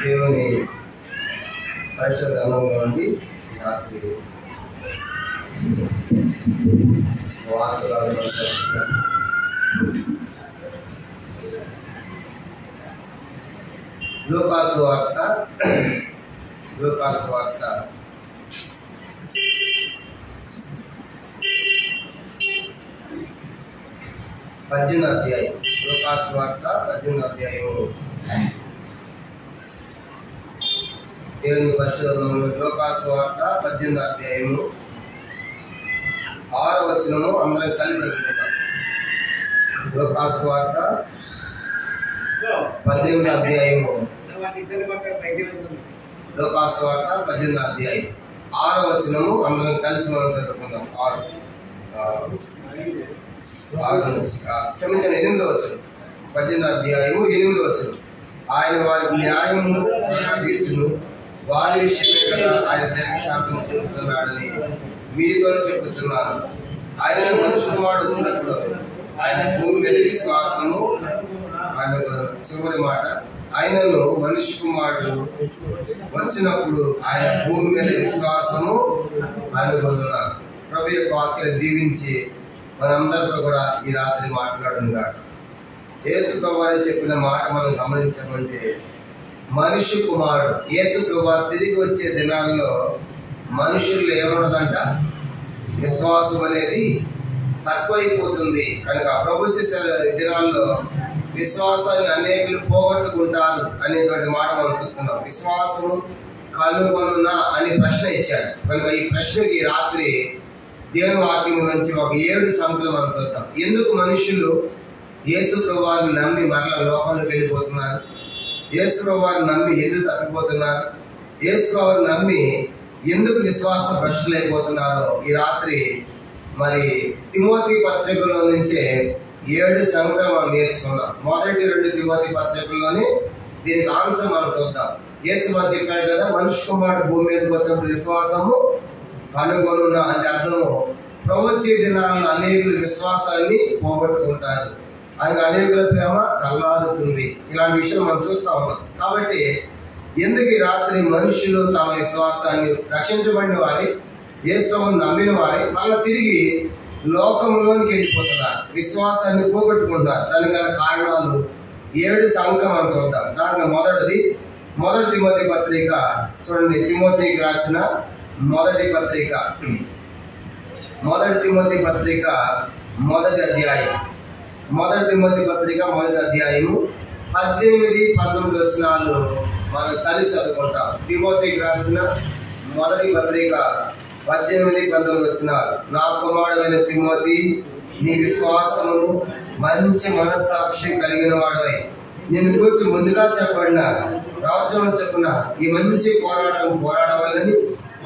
దేవుని పరిశుద్ధ గ్రంథంలో నుండి ఈ రాత్రి వార్తలు లూకాసు వార్త 18వ అధ్యాయం. లూకాసు వార్త 18వ అధ్యాయము. దేవుని పరిశుద్ధ గ్రంథంలో లూకాసు వార్త 18వ అధ్యాయము 6వ వచనము అందరం కలిసి చదువుకుందాం. లూకాసు వార్త 18వ అధ్యాయము. లూకాసు వార్త 18వ అధ్యాయం 6వ వచనము అందరం కలిసి మనం చదువుకుందాం. 6 నుంచి క్షమించండి 8వ వచనం. 18వ అధ్యాయము 8వ వచనం. ఆయన వారికి న్యాయమును తీర్చును, వారి విషయమే కదా ఆయన దీర్ఘశాంతము చెబుతున్నాడని మీతో చెప్పుచున్నాను. ఆయన మనుషు కుమారుడు వచ్చినప్పుడు ఆయన భూమి మీద విశ్వాసము, ఆయన చివరి మాట, ఆయనను మనిషి కుమారుడు వచ్చినప్పుడు ఆయన భూమి మీద విశ్వాసము కనుగొనున్నారు. ప్రభు యొక్క వాక్యాన్ని దీవించి మనందరితో కూడా ఈ రాత్రి మాట్లాడుగా. యేసు ప్రభు వారు చెప్పిన మాట మనం గమనించమంటే, మనిషి కుమారుడు యేసు ప్రభు వారు తిరిగి వచ్చే దినాల్లో మనుషుల్లో ఏముండదంట, విశ్వాసం అనేది తక్కువైపోతుంది. కనుక ప్రభు చేసే దినాల్లో విశ్వాసాన్ని అనేకులు పోగొట్టుకుంటారు అనేటువంటి మాట మనం చూస్తున్నాం. విశ్వాసము కనుగొనునా అని ప్రశ్న ఇచ్చాడు. కనుక ఈ ప్రశ్నకి రాత్రి దేవుని వాక్యం నుంచి ఒక 7 సంగతులు మనం చూద్దాం. ఎందుకు మనుషులు యేసు ప్రభువారిని నమ్మి మరల లోకంలోకి వెళ్ళిపోతున్నారు? యేసు ప్రభువారిని నమ్మి ఎందుకు తప్పిపోతున్నారు? యేసు ప్రభువారిని నమ్మి ఎందుకు విశ్వాస భ్రష్టులైపోతున్నారో ఈ రాత్రి మరి తిమోతి పత్రికలో నుంచే 7 సంగతులు మనం నేర్చుకుందాం. మొదటి 2 తిమోతి పత్రికల్లోనే దీనికి ఆన్సర్ మనం చూద్దాం. యేసు ప్రభు చెప్పాడు కదా, మనిషి కుమారుడు భూమి మీదకి వచ్చినప్పుడు విశ్వాసము కనుగొనున్నా అంటే అర్థము, ప్రభు వచ్చే దినాల్లో అనేకులు విశ్వాసాన్ని పోగొట్టుకుంటారు, అది అనేకుల ప్రేమ చల్లారుతుంది. ఇలాంటి విషయం మనం చూస్తూ ఉన్నాం. కాబట్టి ఎందుకు ఈ రాత్రి మనుషులు తమ విశ్వాసాన్ని, రక్షించబడిన వారి, యేసు ప్రభువుని నమ్మిన వారి మళ్ళీ తిరిగి లోకంలోనికి వెళ్ళిపోతున్నారు, విశ్వాసాన్ని పోగొట్టుకుంటున్నారు? దానికి గల కారణాలు 7 సంగతులు మనం చూద్దాం. దాంట్లో మొదటి తిమోతి పత్రిక చూడండి. తిమోతికి రాసిన మొదటి తిమోతి పత్రిక మొదటి అధ్యాయము 18-19 వచనాలు మనం కలిసి చదువుకుంటాం. తిమోతికి రాసిన మొదటి పత్రిక 18-19 వచనాలు. నా కుమారుడైన తిమోతి, నీ విశ్వాసమును మంచి మనస్సాక్షి కలిగిన వాడవై నిన్ను గురించి ముందుగా చెప్పబడిన ప్రవచనం చెప్పున ఈ మంచి పోరాటం పోరాడవాలని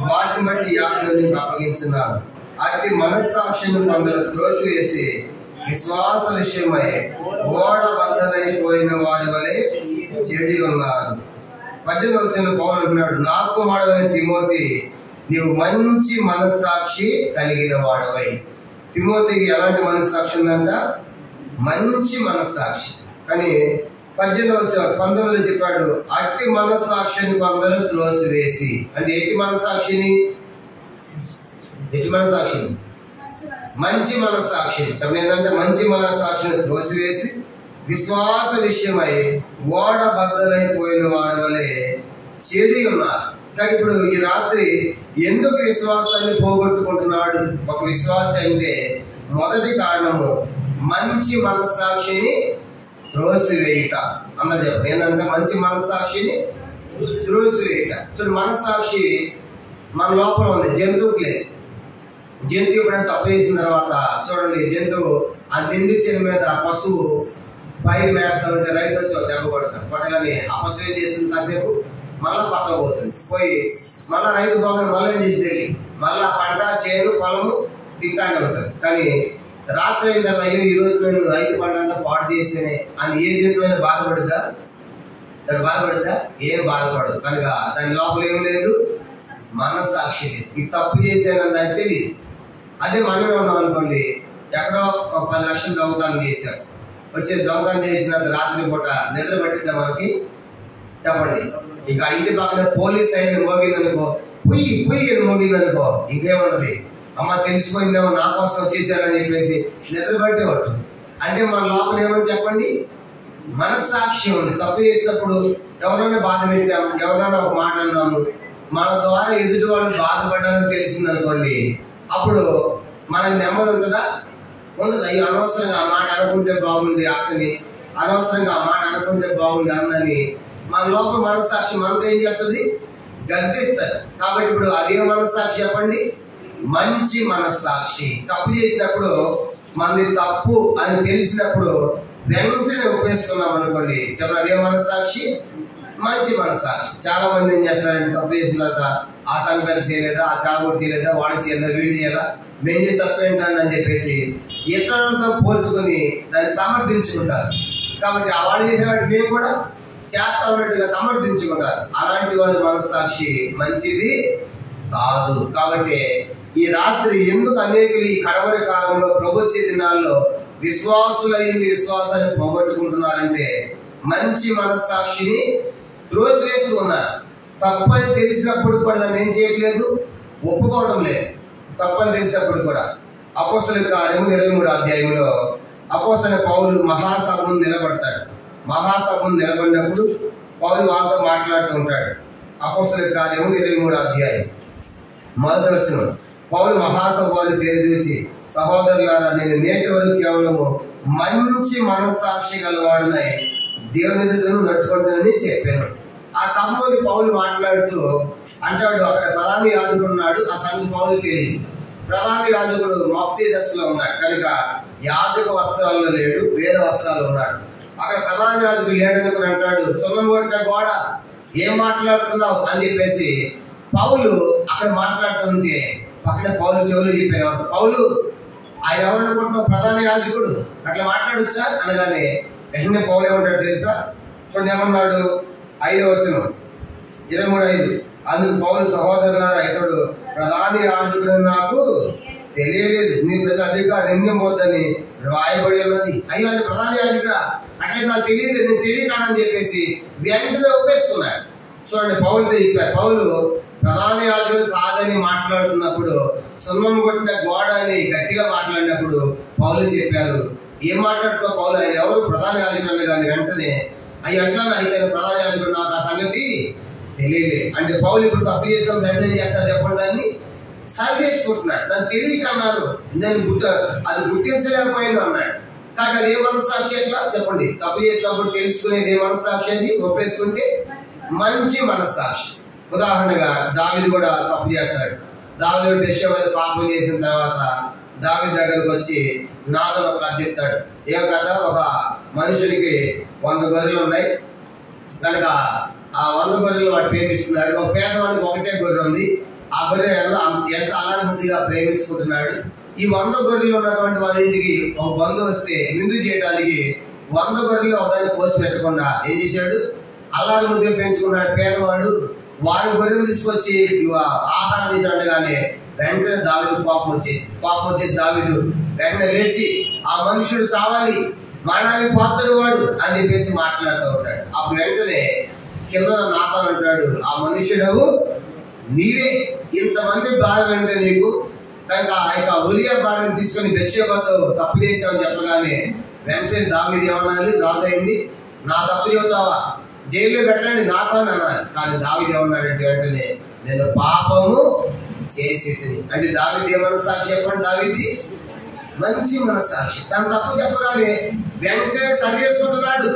వాటిని బట్టి యాజ్ఞను నీకు అప్పగించున్నాను. అట్టి మనస్సాక్షిని కొందరు త్రోసివేసి విశ్వాస విషయమై ఓడ బద్దలైపోయిన వారి వలె చెడి ఉన్నారు. 18వ వచనంలో పౌలు అంటున్నాడు, నా కుమారుడైన తిమోతి, నీవు మంచి మనస్సాక్షి కలిగిన వాడవై. తిమోతికి ఎలాంటి మనస్సాక్షి ఉందంట? మంచి మనస్సాక్షి. కానీ 19లో చెప్పాడు, అట్టి మనస్సాక్షిని కొందరు త్రోసివేసి. అంటే ఎట్టి మనస్సాక్షిని? మంచి మనస్సాక్షిని. చెప్పండి, ఏంటంటే మంచి మనస్సాక్షిని త్రోసివేసి విశ్వాస విషయమై ఓడ బద్దలైపోయిన వారి వలె చెడి ఉన్నారు. కానీ ఇప్పుడు ఈ రాత్రి ఎందుకు విశ్వాసాన్ని పోగొట్టుకుంటున్నాడు ఒక విశ్వాసి అంటే, మొదటి కారణము మంచి మనస్సాక్షిని త్రోసివేయుట. అందరు చెప్పండి, ఏంటంటే మంచి మనస్సాక్షిని త్రోసివేయుట. చూడండి, మనస్సాక్షి మన లోపల ఉంది, జంతువుకి లేదు. జంతువు ఎప్పుడైనా తప్పు చేసిన తర్వాత చూడండి, జంతువు ఆ తిండి చేను మీద పశువు పైరు మేస్తా ఉంటే రైతు వచ్చి దెబ్బ కొడతాడు. కొట్టగానే ఆ పశువు ఏం చేస్తుంది, కాసేపు మళ్ళీ పక్క పోతుంది, పోయి మళ్ళీ రైతు బాగా మళ్ళీ ఏం చేసి తెలియ మళ్ళీ పంట చేను పొలము తింటానే ఉంటుంది. కానీ రాత్రి అయిన తర్వాత, అయ్యో ఈ రోజు నేను రైతు పంట అంతా పాడు చేసేనే అని ఏ జంతువు అయినా బాధపడుద్దా? ఏం బాధపడదు. కనుక దాని లోపల ఏం లేదు, మనస్సాక్షి లేదు. ఈ తప్పు చేశానని దానికి తెలియదు. అదే మనమే ఉన్నాం అనుకోండి, ఎక్కడో ఒక 10 లక్షలు దొంగతనం చేశాం, వచ్చే దొంగతనం చేసిన రాత్రి పూట నిద్ర పట్టిద్దా మనకి? చెప్పండి. ఇక ఇంటి పక్కన పోలీస్ అయిన మోగిందనుకో, పుయ్యి మోగిందనుకో, ఇంకేముంటది, అమ్మ తెలిసిపోయిందేమో నా కోసం వచ్చేసారని చెప్పేసి నిద్ర పట్టే ఉంటుంది. అంటే మన లోపల ఏమని చెప్పండి, మనస్సాక్షి ఉంది. తప్పు చేసినప్పుడు ఎవరైనా బాధ పెట్టాము, ఎవరైనా ఒక మాట అన్నాము, మన ద్వారా ఎదుటి వాళ్ళు బాధపడ్డారని తెలిసింది అనుకోండి, అప్పుడు మనకు నెమ్మది ఉంటుందా? ఉండదు. అయ్యో అనవసరంగా ఆ మాట అనుకుంటే బాగుండి అక్కని, అనవసరంగా ఆ మాట అనుకుంటే బాగుండి అన్నని మన లోపల మనస్సాక్షి మనతో ఏం చేస్తుంది? గద్దిస్తుంది. కాబట్టి ఇప్పుడు అదే మనస్సాక్షి చెప్పండి, మంచి మనస్సాక్షి. తప్పు చేసినప్పుడు మనది తప్పు అని తెలిసినప్పుడు వెంటనే ఒప్పేసుకున్నాం అనుకోండి, చెప్పండి అదే మనస్సాక్షి, మంచి మనస్సాక్షి. చాలా మంది ఏం చేస్తారంటే తప్పు చేసిన తర్వాత ఆ సంగతి చేయలేదా, ఆ సాగుడు చేయలేదా, వాడికి చేయలేదా, వీడి చేయాలా, మేము చేసి తప్పు ఏంటని అని చెప్పేసి ఇతరులతో పోల్చుకొని దాన్ని సమర్థించుకుంటారు. కాబట్టి ఆ వాళ్ళు చేసిన వాటి మేము కూడా చేస్తా ఉన్నట్టుగా సమర్థించుకుంటారు. అలాంటి వారి మనస్సాక్షి మంచిది కాదు. కాబట్టి ఈ రాత్రి ఎందుకు అనేకులు ఈ కడవరి కాలంలో ప్రభుత్వ దినాల్లో విశ్వాసులైన విశ్వాసాన్ని పోగొట్టుకుంటున్నారంటే మంచి మనస్సాక్షిని త్రోసివేస్తూ ఉన్నారు. తప్పని తెలిసినప్పుడు కూడా దాన్ని ఏం చేయట్లేదు, ఒప్పుకోవడం లేదు. తప్పని తెలిసినప్పుడు కూడా. అపోస్తలుల కార్యములు 23వ అధ్యాయంలో అపోస్తలుడైన పౌలు మహాసభను నిలబడతాడు. మహాసభను నిలబడినప్పుడు పౌలు వాళ్ళతో మాట్లాడుతూ ఉంటాడు. అపోస్తలుల కార్యములు 23వ అధ్యాయం 1వ వచనం. పౌలు మహాసభను తెరిచూచి, సహోదరులారా, నేను నేటి వరకు కేవలము మంచి మనస్సాక్షి గలవాడినై దేవుని ఎదుటను నడుచుకుంటానని చెప్పాను. ఆ సభలోని పౌలు మాట్లాడుతూ అంటాడు, అక్కడ ప్రధాన యాజకుడు ఉన్నాడు. ఆ సంగతి పౌలు తెలియదు. ప్రధాన యాజకుడు మఫ్తీ దశలో ఉన్నాడు కనుక యాజక వస్త్రాల్లో లేడు, వేరే వస్త్రాలు ఉన్నాడు. అక్కడ ప్రధాన యాజకుడు లేడని కూడా అంటాడు, సున్నం కొట్టిన గోడ ఏం మాట్లాడుతున్నావు అని చెప్పేసి పౌలు అక్కడ మాట్లాడుతుంటే పక్కన పౌలు చెవులు చెప్పారు, పౌలు ఆయన ఎవరు అనుకుంటున్నావు, ప్రధాన యాజకుడు, అట్లా మాట్లాడొచ్చా అనగానే వెంటనే పౌలు ఏమంటాడు తెలుసా? చూడండి ఏమన్నాడు, 5వ వచనం 23:5. అందుకు పౌలు, సహోదరులారా, ఇతడు ప్రధాన యాజకుడు నాకు తెలియలేదు, నీ ప్రజల అధికారం నిందింపొద్దని రాయబడి ఉన్నది. అయ్యో అది ప్రధాన యాజకుడా, అట్లే నాకు తెలియదు, నేను తెలియకానని చెప్పేసి వెంటనే ఒప్పేసుకున్నాడు. చూడండి పౌలుతో చెప్పారు. పౌలు ప్రధాన యాజకుడు కాదని మాట్లాడుతున్నప్పుడు, సున్నం కొట్టిన గోడ అని గట్టిగా మాట్లాడినప్పుడు పౌలు చెప్పారు, ఏం మాట్లాడుతున్నా పౌలు, ఆయన ఎవరు ప్రధాన యాజకుడు కానీ వెంటనే అయ్యి అట్లా అయితే ప్రధాన యాజకుడు నాకు ఆ సంగతి తెలియలే అంటే పౌలు ఇప్పుడు తప్పు చేసిన వెంటనే చేస్తాడు చెప్పండి, దాన్ని సరి చేసుకుంటున్నాడు. దాన్ని తెలియకన్నాను, నేను అది గుర్తించలేకపోయింది అన్నాడు. కానీ అది ఏ మనస్సాక్షి ఎట్లా చెప్పండి? తప్పు చేసినప్పుడు తెలుసుకునేది ఏ మనస్సాక్షి? అది ఒప్పేసుకుంటే మంచి మనస్సాక్షి. ఉదాహరణగా దావీదు కూడా తప్పు చేస్తాడు. దావీదు బెత్షెబా పాపం చేసిన తర్వాత దావీదు దగ్గరకు వచ్చి నాతో ఒక కథ చెప్తాడు. ఏం కథ? ఒక మనుషుడికి 100 గొర్రెలు ఉన్నాయి కనుక ఆ 100 గొర్రెలు వాడు ప్రేమిస్తున్నాడు. ఒక పేదవానికి ఒకటే గొర్రె ఉంది. ఆ గొర్రె ఎంత అలారబుద్ధిగా ప్రేమించుకుంటున్నాడు. ఈ 100 గొర్రెలు ఉన్నటువంటి వారి ఇంటికి ఒక బంధు వస్తే విందు చేయడానికి 100 గొర్రెలు ఒకదాన్ని పోసి పెట్టకుండా ఏం చేశాడు? అల్లారబుద్ధిగా పెంచుకున్నాడు పేదవాడు. వారి గొర్రెలు తీసుకొచ్చి ఆహారం చేసినట్టుగానే వెంటనే దావీదు కోపం వచ్చేసి దావీదు వెంటనే లేచి ఆ మనుషుడు చావాలి, మరణానికి పాత్రుడు వాడు అని చెప్పేసి మాట్లాడుతూ ఉంటాడు. అప్పుడు వెంటనే కింద నాతాను అంటాడు, ఆ మనుషుడవు నీవే, ఇంతమంది భార్యలు అంటే నీకు, కనుక ఆ యొక్క ఒలియా భార్యను తీసుకొని బెత్షెబాతో తప్పు చేసామని చెప్పగానే వెంటనే దావీదు ఏమనాలి? రాజు అయింది, నా తప్పు చెబుతావా, జైల్లో పెట్టండి నాతాను అనాలి. కానీ దావీదు ఏమన్నాడంటే వెంటనే నేను పాపము చేసి, అంటే దావీదు ఏ మనస్సాక్షి చెప్పండి? దావీదు మంచి మనస్సాక్షి. తను తప్పు చెప్పగానే వెంటనే సరి చేసుకుంటున్నాడు,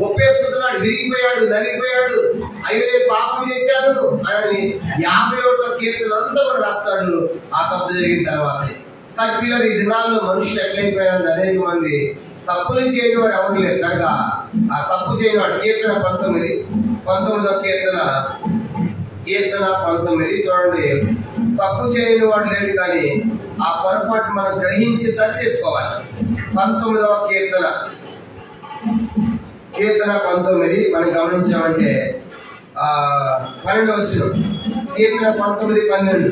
ఒప్పేసుకుంటున్నాడు, విరిగిపోయాడు, నలిగిపోయాడు, అయ్యో నేను పాపం చేశాను అని 51వ కీర్తన అంతా కూడా రాస్తాడు ఆ తప్పు జరిగిన తర్వాతనే. కానీ పిల్లలు ఈ దినాల్లో మనుషులు ఎట్లయిపోయారంటే అనేక మంది తప్పులు చేయని వారు ఎవరు లేరు కనుక ఆ తప్పు చేయని వాడు కీర్తన 19వ కీర్తన 19 చూడండి, తప్పు చేయని వాడు లేడు కానీ ఆ పొరపాటు మనం గ్రహించి సరి చేసుకోవాలి. 19వ కీర్తన 19 మనం గమనించామంటే 12వ వచనం, కీర్తన 19:12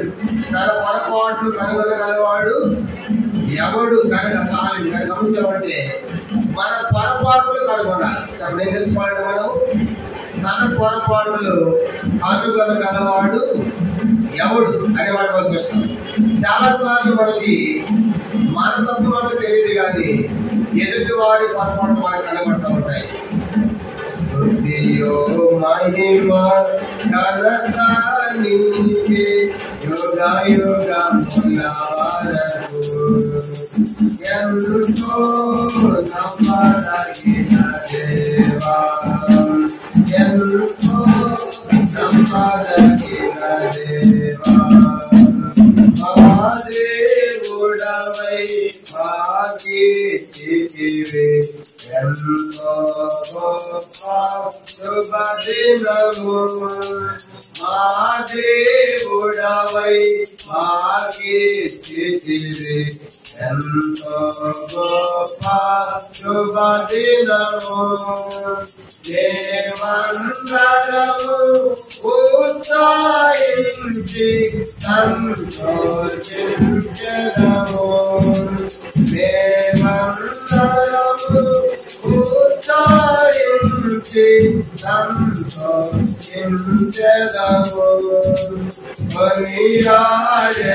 తన పొరపాట్లు కనుగొనగలవాడు ఎవడు కనుక చాలండి. కనుక గమనించామంటే మన పొరపాట్లు కనుగొనాలి. చెప్పండి, ఏం తెలుసుకోవాలంటే మనం తన పొరపాట్లు కనుగొనగలవాడు ఎవడు అనేవాడు మనం చూస్తాం. చాలాసార్లు మనకి మన తప్పు మనకు తెలియదు, కానీ ఎదుటి వారి పొరపాట్లు మనకు కనబడుతూ ఉంటాయి. మహిమ ఘనత నీకే యుగ యుగముల వరకు ఎంతో నమ్మదగిన దేవా, ఎంతో నమ్మదగిన దేవా, మా దేవుడవై మాకిచ్చితివి ఎంతో గొప్ప శుభదినము. మా దేవుడవై మాకిచ్చితివి ఎంతో గొప్ప శుభదినము. దేవందరము ఉత్సాహించి సంతోషించెదము. దేవందరము ఉత్సాహించి సంతోషించెదము. కొనియాడెదము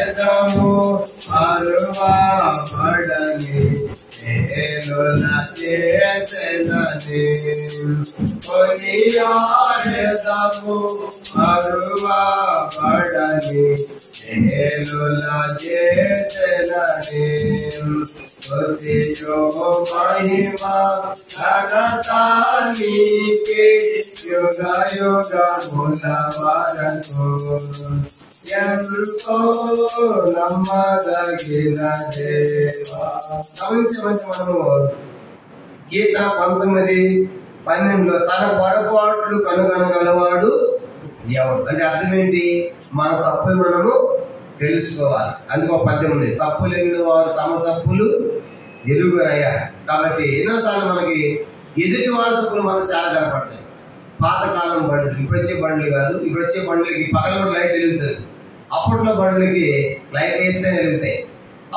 అరువబడని మేలుల చేసెదని. కొనియాడెదము అరువబడని మేలుల చేసెదని. స్తుతియో మహిమ ఘనత నీకే యుగ యుగముల వరకు ఎంతో నమ్మదగిన దేవా. గమనించమంటే మనము కీర్తన 19:12 తన పొరపాట్లు కనుగొనగలవాడు ఎవడు అంటే అర్థం ఏంటి? మన తప్పులు మనము తెలుసుకోవాలి. అందుకు ఒక పద్యం ఉంది, తప్పు లేని వారు తమ తప్పులు ఎలుగురయ్యా. కాబట్టి ఎన్నోసార్లు మనకి ఎదుటి వారి తప్పులు మనకు చాలా కనపడతాయి. పాతకాలం బండ్లు, ఇప్పుడు వచ్చే బండ్లు కాదు. ఇప్పుడు వచ్చే బండ్లకి పగల కూడా లైట్ వెలుగుతుంది. అప్పట్లో బండ్లకి లైట్ వేస్తేనే వెలుగుతాయి.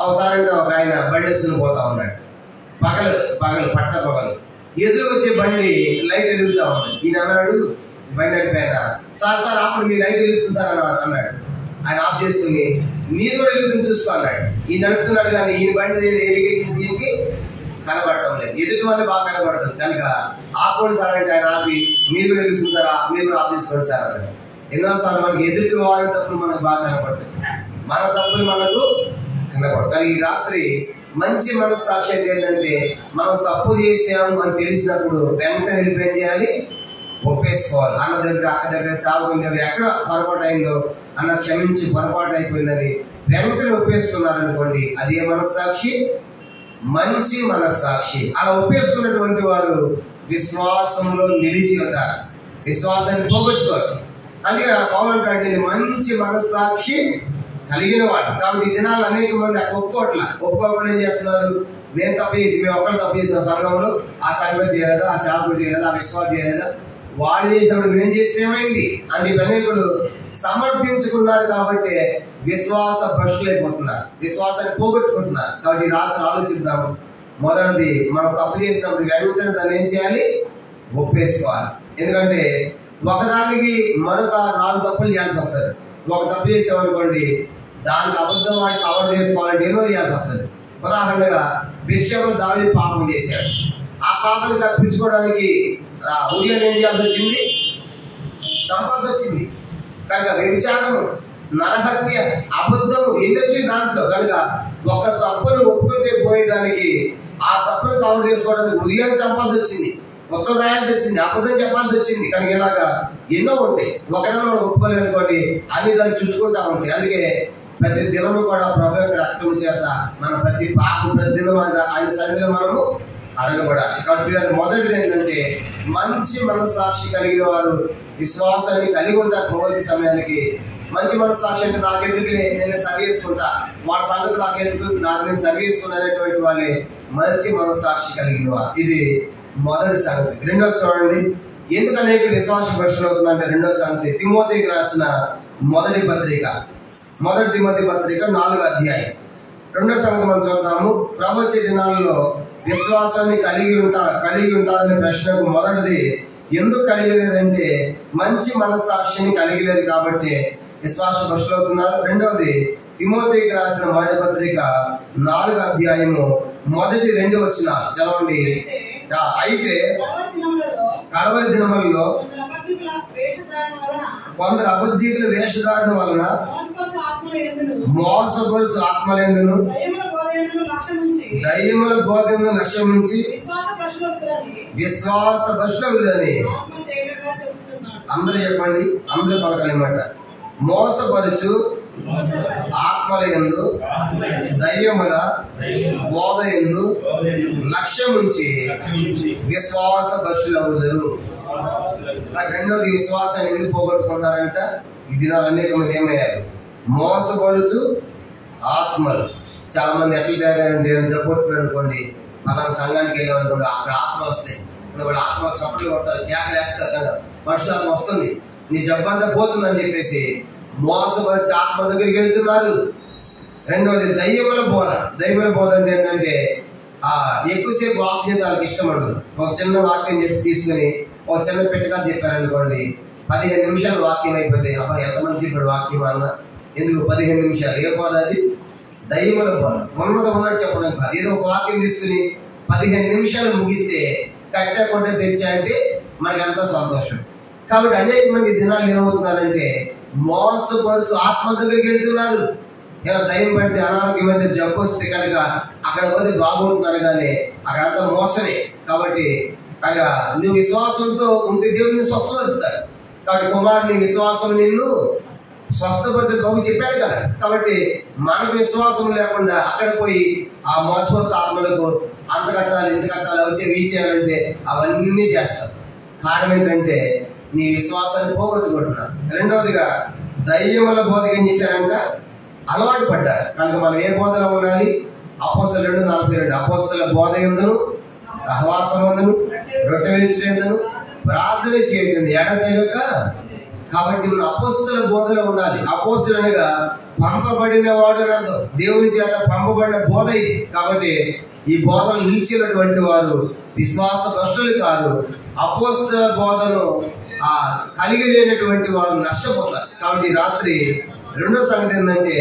ఒకసారి అంటే ఒక ఆయన బండి వేసుకుని పోతా ఉన్నాడు, పగలు పట్ట పగలు. ఎదురు వచ్చే బండి లైట్ వెలుగుతా ఉంది. ఈయన అన్నాడు బండి అడిపోయినా, సార్ అప్పుడు మీ లైట్ వెలుగుతుంది సార్ అన్నాడు. ఆయన ఆఫ్ చేసుకుని నీది కూడా వెలుగుతుంది చూసుకో అన్నాడు. ఈయన నడుపుతున్నాడు, కానీ ఈయన బండి ఎలిగే తీసి ఈయనకి కనబడటం లేదు. ఎదుటి వాళ్ళు బాగా కనబడుతుంది కనుక ఆపండి సార్ అంటే ఆయన ఆపి మీరు కూడా వెలుగుతుంటారా, మీరు కూడా ఆఫ్ చేసుకోండి సార్ అన్నాడు. ఎన్నోసార్లు మనకి ఎదుటి వారి తప్పులు మనకు బాగా కనపడతాయి, మన తప్పులు మనకు కనపడదు. కానీ ఈ రాత్రి మంచి మనస్సాక్షి ఏంటంటే మనం తప్పు చేసాము అని తెలిసినప్పుడు వెంటనే వెళ్ళిపోయి చేయాలి, ఒప్పేసుకోవాలి. అన్న దగ్గర, అక్క దగ్గర, సేవకుని దగ్గర ఎక్కడ పొరపాటు అయిందో అన్న క్షమించి పొరపాటు అయిపోయిందని వెంటనే ఒప్పేసుకున్నారనుకోండి, అది ఏ మనస్సాక్షి? మంచి మనస్సాక్షి. అలా ఒప్పేసుకున్నటువంటి వారు విశ్వాసంలో నిలిచి ఉంటారు, విశ్వాసాన్ని పోగొట్టుకోరు. అందుకే పౌలు అంటాడు మంచి మనస్సాక్షి కలిగిన వాడు. కాబట్టి ఈ దినాలు అనేక మంది ఒప్పుకోకుండా ఏం చేస్తున్నారు? మేము తప్పు చేసి, మేము ఒక్కరు తప్పు చేసిన సంఘంలో ఆ సంఘం చేయలేదా, ఆ సేవకుడు చేయలేదా, ఆ విశ్వాసం చేయలేదా, వాళ్ళు చేసినప్పుడు మేము చేస్తే ఏమైంది అని అనేకులు సమర్థించుకున్నారు. కాబట్టి విశ్వాస భ్రష్టులైపోతున్నారు, విశ్వాసాన్ని పోగొట్టుకుంటున్నారు. కాబట్టి రాత్రి ఆలోచిద్దాము. మొదటిది, మనం తప్పు చేసినప్పుడు వెంటనే దాన్ని ఏం చేయాలి? ఒప్పేసుకోవాలి. ఎందుకంటే ఒకదానికి మరొక 4 తప్పులు చేయాల్సి వస్తుంది. ఒక తప్పు చేసామనుకోండి, దానికి అబద్ధం వాడి కవర్ చేసుకోవాలంటే ఎన్నో చేయాల్సి వస్తుంది. ఉదాహరణగా బిషప్ దావీదు పాపం చేశాడు. ఆ పాపాన్ని తప్పించుకోవడానికి ఉరియను ఏం చేయాల్సి వచ్చింది? చంపాల్సి వచ్చింది. కనుక వ్యభిచారము, నరహత్య, అబద్ధము ఎన్ని వచ్చింది దాంట్లో. కనుక ఒక తప్పును ఒప్పుకుంటే పోయేదానికి ఆ తప్పును కవర్ చేసుకోవడానికి ఉరియను చంపాల్సి వచ్చింది, మొత్తం రాయాల్సి వచ్చింది, అబద్ధం చెప్పాల్సి వచ్చింది. కనుక ఇలాగా ఎన్నో ఉంటాయి. ఒకటే మనం ఒప్పుకోలేదనుకోండి, అన్ని దాన్ని చుట్టుకుంటా ఉంటాయి. అందుకే ప్రతి దినము కూడా ప్రభు యొక్క రక్తము చేత మన ప్రతి పాపం ప్రతి దినం ఆయన సన్నిధిలో మనము అడగబడాలి. కాబట్టి మొదటిది ఏంటంటే మంచి మనస్సాక్షి కలిగిన వారు విశ్వాసాన్ని కలిగి ఉంటారు. పోవలసిన సమయానికి మంచి మనస్సాక్షి అంటే నాకెందుకులే, నేను సరి చేసుకుంటా, వాడి సంగతి నాకెందుకు, నేను సరి చేసుకున్నటువంటి వాళ్ళే మంచి మనస్సాక్షి కలిగిన వారు. ఇది మొదటి సంగతి. రెండోది చూడండి, ఎందుకు అనేక విశ్వాస భ్రష్టులు అవుతుందంటే రెండో సంగతి తిమోతికి రాసిన మొదటి తిమోతి పత్రిక 4వ అధ్యాయం. రెండో సంగతి మనం చూద్దాము. ప్రభుత్వ దినాల్లో విశ్వాసాన్ని కలిగి ఉంటారనే ప్రశ్నకు మొదటిది ఎందుకు కలిగి లేరంటే మంచి మనస్సాక్షిని కలిగి లేరు కాబట్టి విశ్వాస భ్రష్టులు అవుతున్నారు. రెండవది తిమోతికి రాసిన మొదటి పత్రిక 4వ అధ్యాయము మొదటి 2 వచనాలు చదవండి. అయితే కడవరి దినములలో కొందరు అబద్ధికుల వేషధారణ వలన మోసపరుచు ఆత్మలందును దయ్యముల బోధనను లక్ష్యముంచి విశ్వాస భ్రష్టులగుదురని అందరూ చెప్పండి, అందరూ పలకాలన్నమాట. మోసపరుచు ఆత్మలయందు దయ్యముల బోధయందు లక్ష్యముంచి విశ్వాస భ్రష్టులగుదురు. రెండవది విశ్వాసాన్ని ఎందుకు పోగొట్టుకున్నారంట? ఈ దినాలు అనేక మంది ఏమయ్యారు? మోసపరుచు ఆత్మలు. చాలా మంది ఎట్లా తయారండి అని చెప్పొచ్చు అనుకోండి. అలాంటి సంఘానికి వెళ్ళామనుకోండి, అక్కడ ఆత్మలు వస్తాయి. వాళ్ళు ఆత్మలు చప్పట్లు కొడతారు, కేకలు వేస్తారు కదా, పరిశుద్ధాత్మ వస్తుంది, నీ జబ్బంతా పోతుందని చెప్పేసి మోసపరిచి ఆత్మ దగ్గరికి వెళ్తున్నారు. రెండవది దయ్యముల బోధ అంటే ఏంటంటే ఎక్కువసేపు వాక్యం వాళ్ళకి ఇష్టం ఉండదు. ఒక చిన్న వాక్యం చెప్పి తీసుకుని ఒక చిన్న పెట్టగా చెప్పారనుకోండి, 15 నిమిషాలు వాక్యం అయిపోతే అబ్బా ఎంతమంది చెప్పాడు వాక్యం అన్న. ఎందుకు 15 నిమిషాలు? ఏ బోధ అది? దయ్యముల బోధ. ఉన్నట్టు చెప్పడం కాదు. ఏదో ఒక వాక్యం తీసుకుని 15 నిమిషాలు ముగిస్తే కట్టె కొట్టే తెచ్చాయంటే మనకి ఎంతో సంతోషం. కాబట్టి అనేక మంది దినాలు ఏమవుతున్నారంటే మోసపరుచు ఆత్మ దగ్గరికి వెళ్తున్నారు. ఇలా దయ్యం పడితే అనారోగ్యమైతే జబ్బు వస్తే కనుక అక్కడ పోతే బాగుంటున్నారు, కానీ అక్కడంతా మోసమే. కాబట్టి అనగా నువ్వు విశ్వాసంతో ఉంటే దేవుడిని స్వస్థపరుస్తాడు. కాబట్టి కుమారుని విశ్వాసం నిన్ను స్వస్థపరిచే బాబు చెప్పాడు కదా. కాబట్టి మనకు విశ్వాసం లేకుండా అక్కడ పోయి ఆ మోసపరుచు ఆత్మలకు అంత కట్టాలి, ఇంత కట్టాలి, అవి చేయాలంటే అవన్నీ చేస్తారు. కారణం ఏంటంటే నీ విశ్వాసాన్ని పోగొట్టుకుంటున్నా. రెండవదిగా దయ్యముల బోధకు ఏం చేశారంట? అలవాటు పడ్డారు. కనుక మనం ఏ బోధలో ఉండాలి? అపోస్తలులు 2:42 అపోస్తల బోధ యందును సహవాసమందును రొట్టె విరుచుటయందును ప్రార్థన చేయటం ఎడతెగక. కాబట్టి మనం అపోస్తల బోధలో ఉండాలి. అపోస్తలుడు అనగా పంపబడిన వాడు అని అర్థం. దేవుని చేత పంపబడిన బోధ ఇది. కాబట్టి ఈ బోధలు నిలిచినటువంటి వారు విశ్వాస భ్రష్టులు కాదు. అపోస్తల బోధను కలిగి లేనటువంటి వారు నష్టపోతారు. కాబట్టి రాత్రి రెండో సంగతి ఏంటంటే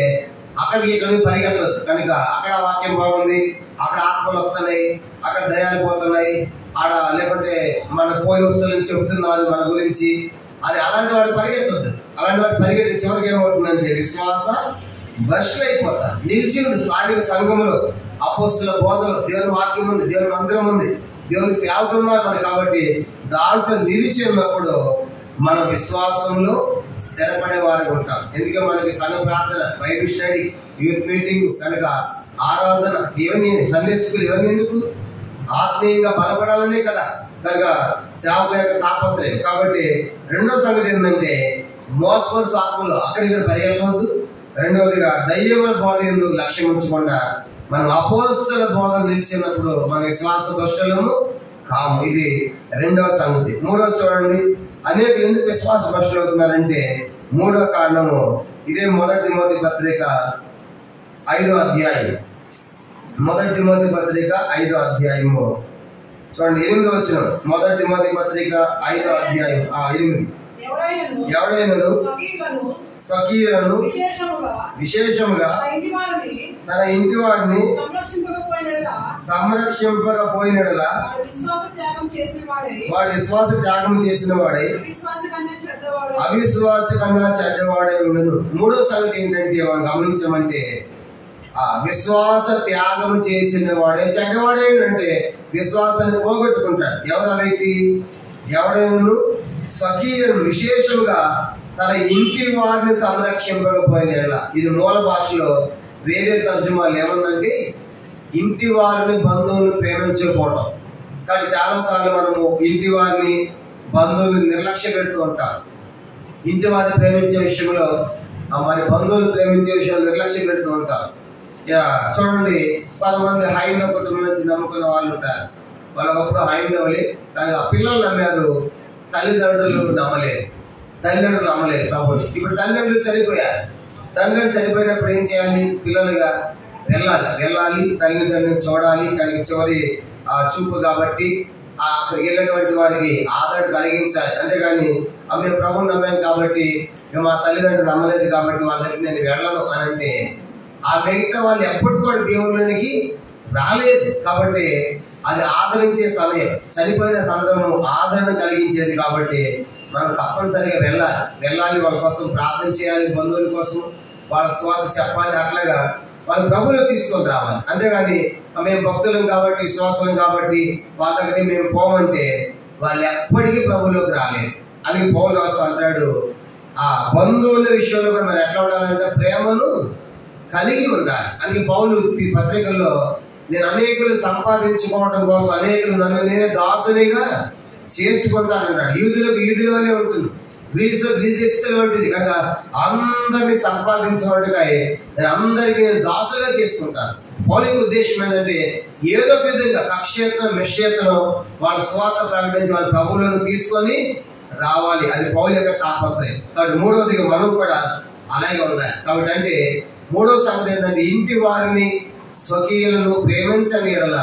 అక్కడికి ఇక్కడికి పరిగెత్తద్దు. కనుక అక్కడ వాక్యం బాగుంది, అక్కడ ఆత్మలు వస్తున్నాయి, అక్కడ దయాలు పోతున్నాయి, లేకుంటే మన పోయిన వస్తువులను చెబుతున్నారు మన గురించి అని అలాంటి వాడు పరిగెత్తద్దు. అలాంటి వాడు పరిగెత్తి చివరికి ఏమవుతుందంటే విశ్వాస భ్రష్టులు అయిపోతారు. నిలిచి ఉంది స్థానిక సంఘంలో అపోస్తల బోధలో దేవుని వాక్యం ఉంది, దేవుని మందిరం ఉంది, దేవుని సేవకులు ఉన్నారు మరి. కాబట్టి దాంట్లో నిలిచి ఉన్నప్పుడు మన విశ్వాసంలో స్థిరపడే వారికి ఉంటాం. ఎందుకంటే మనకి సంఘ ప్రార్థన, బైబిల్ స్టడీ, యూత్ మీటింగ్, కనుక ఆరాధన, ఇవన్నీ సండే స్కూల్, ఇవన్నీ ఎందుకు? ఆత్మీయంగా బలపడాలనే కదా. కనుక సేవకుల యొక్క తాపత్రయం. కాబట్టి రెండో సంగతి ఏంటంటే మోసపరుచు ఆత్మలు అక్కడిక్కడ పరిగెత్తవద్దు. రెండవదిగా దయ్యముల బోధ ఎందుకు లక్ష్యం ఉంచకుండా మనం అపోస్తల బోధలు నిలిచినప్పుడు మన విశ్వాస భ్రష్టులము కాము. ఇది రెండవ సంగతి. మూడవ చూడండి, అనేకులు ఎందుకు విశ్వాస భ్రష్టులు అవుతున్నారంటే మూడో కారణము ఇదే మొదటి తిమోతి పత్రిక 5వ అధ్యాయం. మొదటి తిమోతి పత్రిక 5వ అధ్యాయము చూడండి 8వ వచనం. మొదటి తిమోతి పత్రిక 5వ అధ్యాయం 8. ఎవడైనను స్వకీయులను విశేషముగా తన ఇంటి వారిని సంరక్షింపకపోయినడలా వాడు విశ్వాస త్యాగం చేసిన వాడై అవిశ్వాస కన్నా చెడ్డవాడై ఉండదు. మూడో సంగతి ఏంటంటే మనం గమనించమంటే విశ్వాస త్యాగం చేసిన వాడే చెడ్డవాడే అంటే విశ్వాసాన్ని పోగొట్టుకుంటాడు. ఎవరు వ్యక్తి? ఎవడైనా స్వకీయులను విశేషంగా తన ఇంటి వారిని సంరక్షింపకపోయిన. ఇది మూల భాషలో వేరే తర్జుమాలు ఏముందంటే ఇంటి వారిని బంధువులను ప్రేమించకపోవటం. కాబట్టి చాలాసార్లు మనము ఇంటి వారిని బంధువులను నిర్లక్ష్య పెడుతూ ఉంటాం. ఇంటి వారిని ప్రేమించే విషయంలో మరి బంధువులు ప్రేమించే విషయంలో నిర్లక్ష్య పెడుతూ ఉంటాం. చూడండి, కొంతమంది హైందవ కుటుంబం నుంచి నమ్ముకున్న వాళ్ళు ఉంటారు. వాళ్ళు ఒకప్పుడు హైందవులే, కానీ ఆ పిల్లలు నమ్మారు, తల్లిదండ్రులు నమ్మలేదు ప్రభుని. ఇప్పుడు తల్లిదండ్రులు చనిపోయినప్పుడు ఏం చేయాలి? పిల్లలుగా వెళ్ళాలి తల్లిదండ్రులను చూడాలి. దానికి చివరి చూపు కాబట్టి అక్కడికి వెళ్ళినటువంటి వారికి ఆదరణ కలిగించాలి. అంతేగాని మేము ప్రభుని నమ్మాం కాబట్టి మేము మా తల్లిదండ్రులు నమ్మలేదు కాబట్టి వాళ్ళ దగ్గర నేను వెళ్ళను అని అంటే ఆ మిగతా వాళ్ళు ఎప్పటికి కూడా దేవునికి రాలేదు. కాబట్టి అది ఆదరించే సమయం, చనిపోయిన సందర్భం ఆదరణ కలిగించేది. కాబట్టి మనం తప్పనిసరిగా వెళ్ళాలి వాళ్ళ కోసం ప్రార్థన చేయాలి, బంధువుల కోసం వాళ్ళ స్వార్థ చెప్పాలి. అట్లాగా వాళ్ళు ప్రభువులో తీసుకొని రావాలి. అంతేగాని మేము భక్తులం కాబట్టి విశ్వాసం కాబట్టి వాళ్ళ దగ్గర మేము పోమంటే వాళ్ళు ఎప్పటికీ ప్రభువులోకి రాలేదు. అందుకే పౌలు రాస్తూ అంటాడు, ఆ బంధువుల విషయంలో కూడా మనం ఎట్లా ఉండాలంటే ప్రేమను కలిగి ఉండాలి. అందుకే పౌలు ఈ పత్రికల్లో నేను అనేకులు సంపాదించుకోవడం కోసం అనేకులు నన్ను నేనే దాసునిగా చేసుకుంటానన్నాడు. యూదుల వల్లే ఉంటుంది, గ్రీసులో ఉంటుంది కనుక అందరినీ సంపాదించుకోవడానికి నేను అందరికీ నేను దాసులుగా చేసుకుంటాను. పౌలు ఉద్దేశం ఏంటంటే ఏదో విధంగా కక్షేత్రం నిక్షేత్రం వాళ్ళ స్వార్థ ప్రకటించి వాళ్ళ ప్రభువులను తీసుకొని రావాలి. అది పౌలు యొక్క తాపత్రయం. కాబట్టి మూడవదిగా మనం కూడా అలాగే ఉండాలి. కాబట్టి అంటే మూడవ సంగతి ఏంటంటే ఇంటి వారిని స్వకీయులను ప్రేమించని ఎడల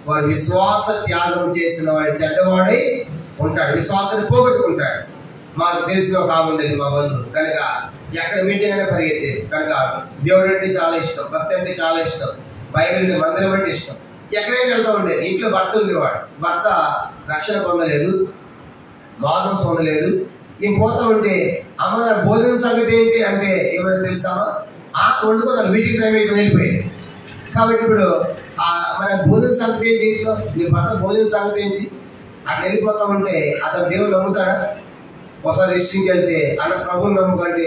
వారి విశ్వాస త్యాగం చేసిన వాడి చెడ్డవాడై ఉంటాడు, విశ్వాసాన్ని పోగొట్టుకుంటాడు. మాకు తెలిసిన ఒక ఆమె ఉండేది, మా బంధువు. కనుక ఎక్కడ మీటింగ్ అయినా పరిగెత్తేది. కనుక దేవుడు అంటే చాలా ఇష్టం, భక్తి అంటే చాలా ఇష్టం, బైబిల్ అంటే మందిరం అంటే ఇష్టం. ఎక్కడైనా వెళ్తూ ఉండేది. ఇంట్లో భర్త ఉండేవాడు, భర్త రక్షణ పొందలేదు, మార్గం పొందలేదు. ఇంక పోతా ఉంటే అమ్మ నా భోజనం సంగతి ఏంటి అంటే ఏమైనా తెలుసామా? వండుకున్న మీటింగ్ టైం అయిపోయి వెళ్ళిపోయింది. కాబట్టి ఇప్పుడు మన భోజన సంగతి ఏంటి, ఇంట్లో నీ భర్త భోజన సంగతి ఏంటి? అట్లా వెళ్ళిపోతా ఉంటే అతను దేవుడు నమ్ముతాడా? ఒకసారి హిస్టరీకి వెళ్తే అన్న ప్రభువుని నమ్ముకుంటే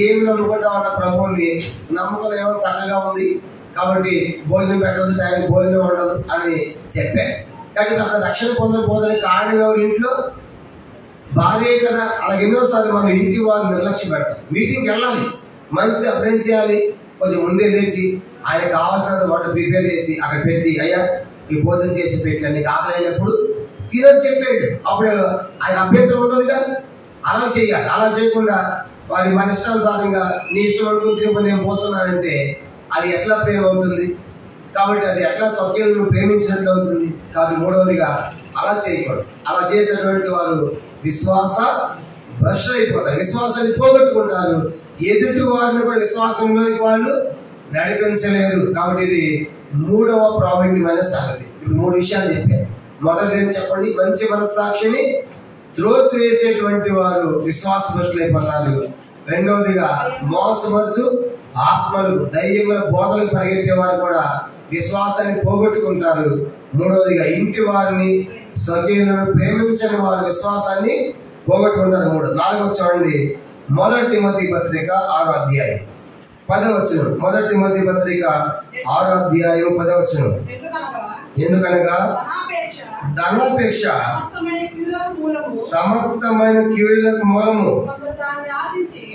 ఏమి నమ్ముకుంటావు? అన్న ప్రభువుని నమ్మకం ఏమో చక్కగా ఉంది కాబట్టి భోజనం పెట్టదు, టైం భోజనం ఉండదు అని చెప్పాను. కానీ అతను రక్షణ పొందడానికి కారణం ఎవరు? ఇంట్లో భార్యే కదా. అలాగే ఎన్నోసార్లు మనం ఇంటి వారు నిర్లక్ష్యం పెడతాం. మీటింగ్కి వెళ్ళాలి, మంచిది. అప్పుడేం చేయాలి? కొంచెం ముందే లేచి ఆయనకు కావాల్సినంత వంట ప్రిపేర్ చేసి అక్కడ పెట్టి, అయ్యా ఈ భోజనం చేసి పెట్టాను, నీకు ఆకలి అయినప్పుడు తినని చెప్పాడు. అప్పుడు ఆయన అభ్యంతరం ఉండదు కదా. అలా చేయాలి. అలా చేయకుండా వారి మన ఇష్టానుసారంగా నీ ఇష్టం అనుకుని తిరిగి నేను పోతున్నానంటే అది ఎట్లా ప్రేమ అవుతుంది? కాబట్టి అది ఎట్లా స్వకీయులను ప్రేమించినట్లు అవుతుంది. కాబట్టి మూడవదిగా అలా చేయకూడదు. అలా చేసినటువంటి వారు విశ్వాస భ్రష్టులైపోతారు, విశ్వాసాన్ని పోగొట్టుకుంటారు. ఎదుటి వారిని కూడా విశ్వాసంలోనికి వాళ్ళు నడిపించలేరు. కాబట్టి ఇది మూడవ ప్రాముఖ్యమైన సంగతి. ఇప్పుడు మూడు విషయాలు చెప్పారు. మొదటిది ఏం చెప్పండి? మంచి మనస్సాక్షిని త్రోసి వేసేటువంటి వారు విశ్వాస భ్రష్టులైపోతారు. రెండవదిగా మోసమర్చు ఆత్మలకు దయ్యముల బోధలకు పరిగెత్తే వారు కూడా విశ్వాసాన్ని పోగొట్టుకుంటారు. మూడవదిగా ఇంటి వారిని స్వకీయులను ప్రేమించని వారు విశ్వాసాన్ని పోగొట్టుకుంటారు. నాలుగవ చూడండి, మొదటి తిమోతి పత్రిక 6వ అధ్యాయం 10వ వచనం. మొదటి తిమోతి పత్రిక 6వ అధ్యాయం 10వ వచనం. ఎందుకనగా ధనాపేక్ష సమస్తమైన కీడులకు మూలము,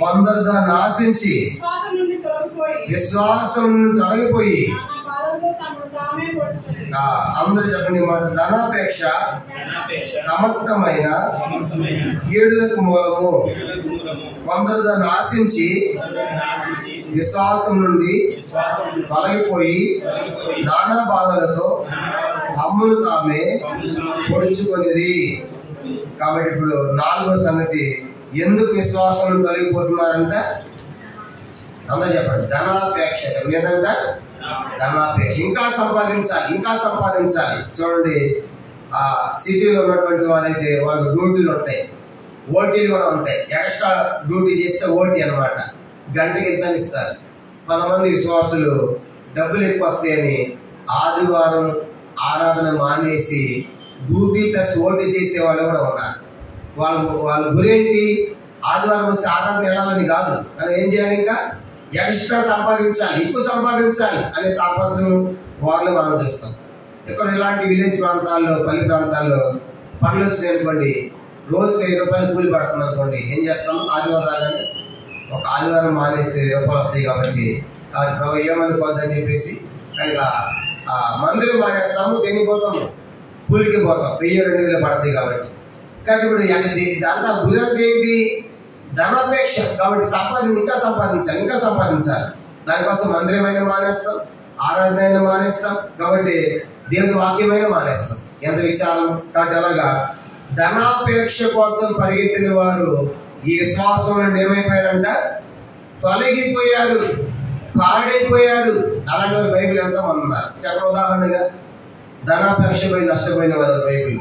కొందరు దాన్ని ఆశించి విశ్వాసం నుండి తొలగిపోయి. అందరూ చెప్పండి మాట. ధనాపేక్ష సమస్తమైన కీడులకు మూలము, కొందరు దాన్ని ఆశించి విశ్వాసం నుండి తొలగిపోయి నానా బాధలతో తమ్మును తామే పొడుచుకొనిరి. కాబట్టి ఇప్పుడు నాలుగో సంగతి, ఎందుకు విశ్వాసం తొలగిపోతున్నారంట? అందరూ చెప్పండి. ధనాపేక్ష. లేదంట ధనాపేక్ష. ఇంకా సంపాదించాలి. చూడండి, ఆ సిటీలో ఉన్నటువంటి వాళ్ళైతే వాళ్ళకి డ్యూటీలు ఉంటాయి, ఓటీలు కూడా ఉంటాయి. ఎక్స్ట్రా డ్యూటీ చేస్తే ఓటీ అనమాట, గంటకి ఎంత ఇస్తారు. కొంతమంది విశ్వాసులు డబ్బులు ఎక్కువ వస్తాయని ఆదివారం ఆరాధన మానేసి డ్యూటీ ప్లస్ ఓటీ చేసే వాళ్ళు కూడా ఉన్నారు. వాళ్ళ గురేంటి? ఆదివారం వస్తే ఆరాధన వెళ్ళాలని కాదు, కానీ ఏం చేయాలి? ఇంకా ఎక్స్ట్రా సంపాదించాలి, ఎక్కువ సంపాదించాలి అనే తాపత్రయం వాళ్ళు మనం చూస్తాం. ఇక్కడ ఇలాంటి విలేజ్ ప్రాంతాల్లో, పల్లి ప్రాంతాల్లో పనులు వచ్చినాయి అనుకోండి, రోజుకి 1000 రూపాయలు కూలి పడుతుంది అనుకోండి. ఏం చేస్తాము? ఆదివారం రాగానే ఒక ఆదివారం మానేస్తే 1000 రూపాయలు వస్తాయి కాబట్టి ప్రభు ఏమనుకోవద్దని చెప్పేసి కనుక మందిరం మానేస్తాము. దేనికి పోతాము? కూలికి పోతాం. 1000-2000 పడతాయి కాబట్టి. కాబట్టి ఇప్పుడు దాంట్లో గురంతా ఏంటి? ధనాపేక్ష. కాబట్టి ఇంకా సంపాదించాలి. దానికోసం మందిరమైన మానేస్తాం, ఆరాధన మానేస్తాం, కాబట్టి దేవుని వాక్యమైన మానేస్తాం. ఎంత విచారం! కాబట్టి అలాగా ధనాపేక్ష కోసం పరిగెత్తిన వారు ఈ విశ్వాసం నుండి ఏమైపోయారంట? తొలగిపోయారు, పాడైపోయారు. అలాంటి వారు బైబిల్ ఎంత మంది ఉన్నారు చెప్పండి. ఉదాహరణగా ధనాపేక్ష పోయి నష్టపోయిన వారు బైబిల్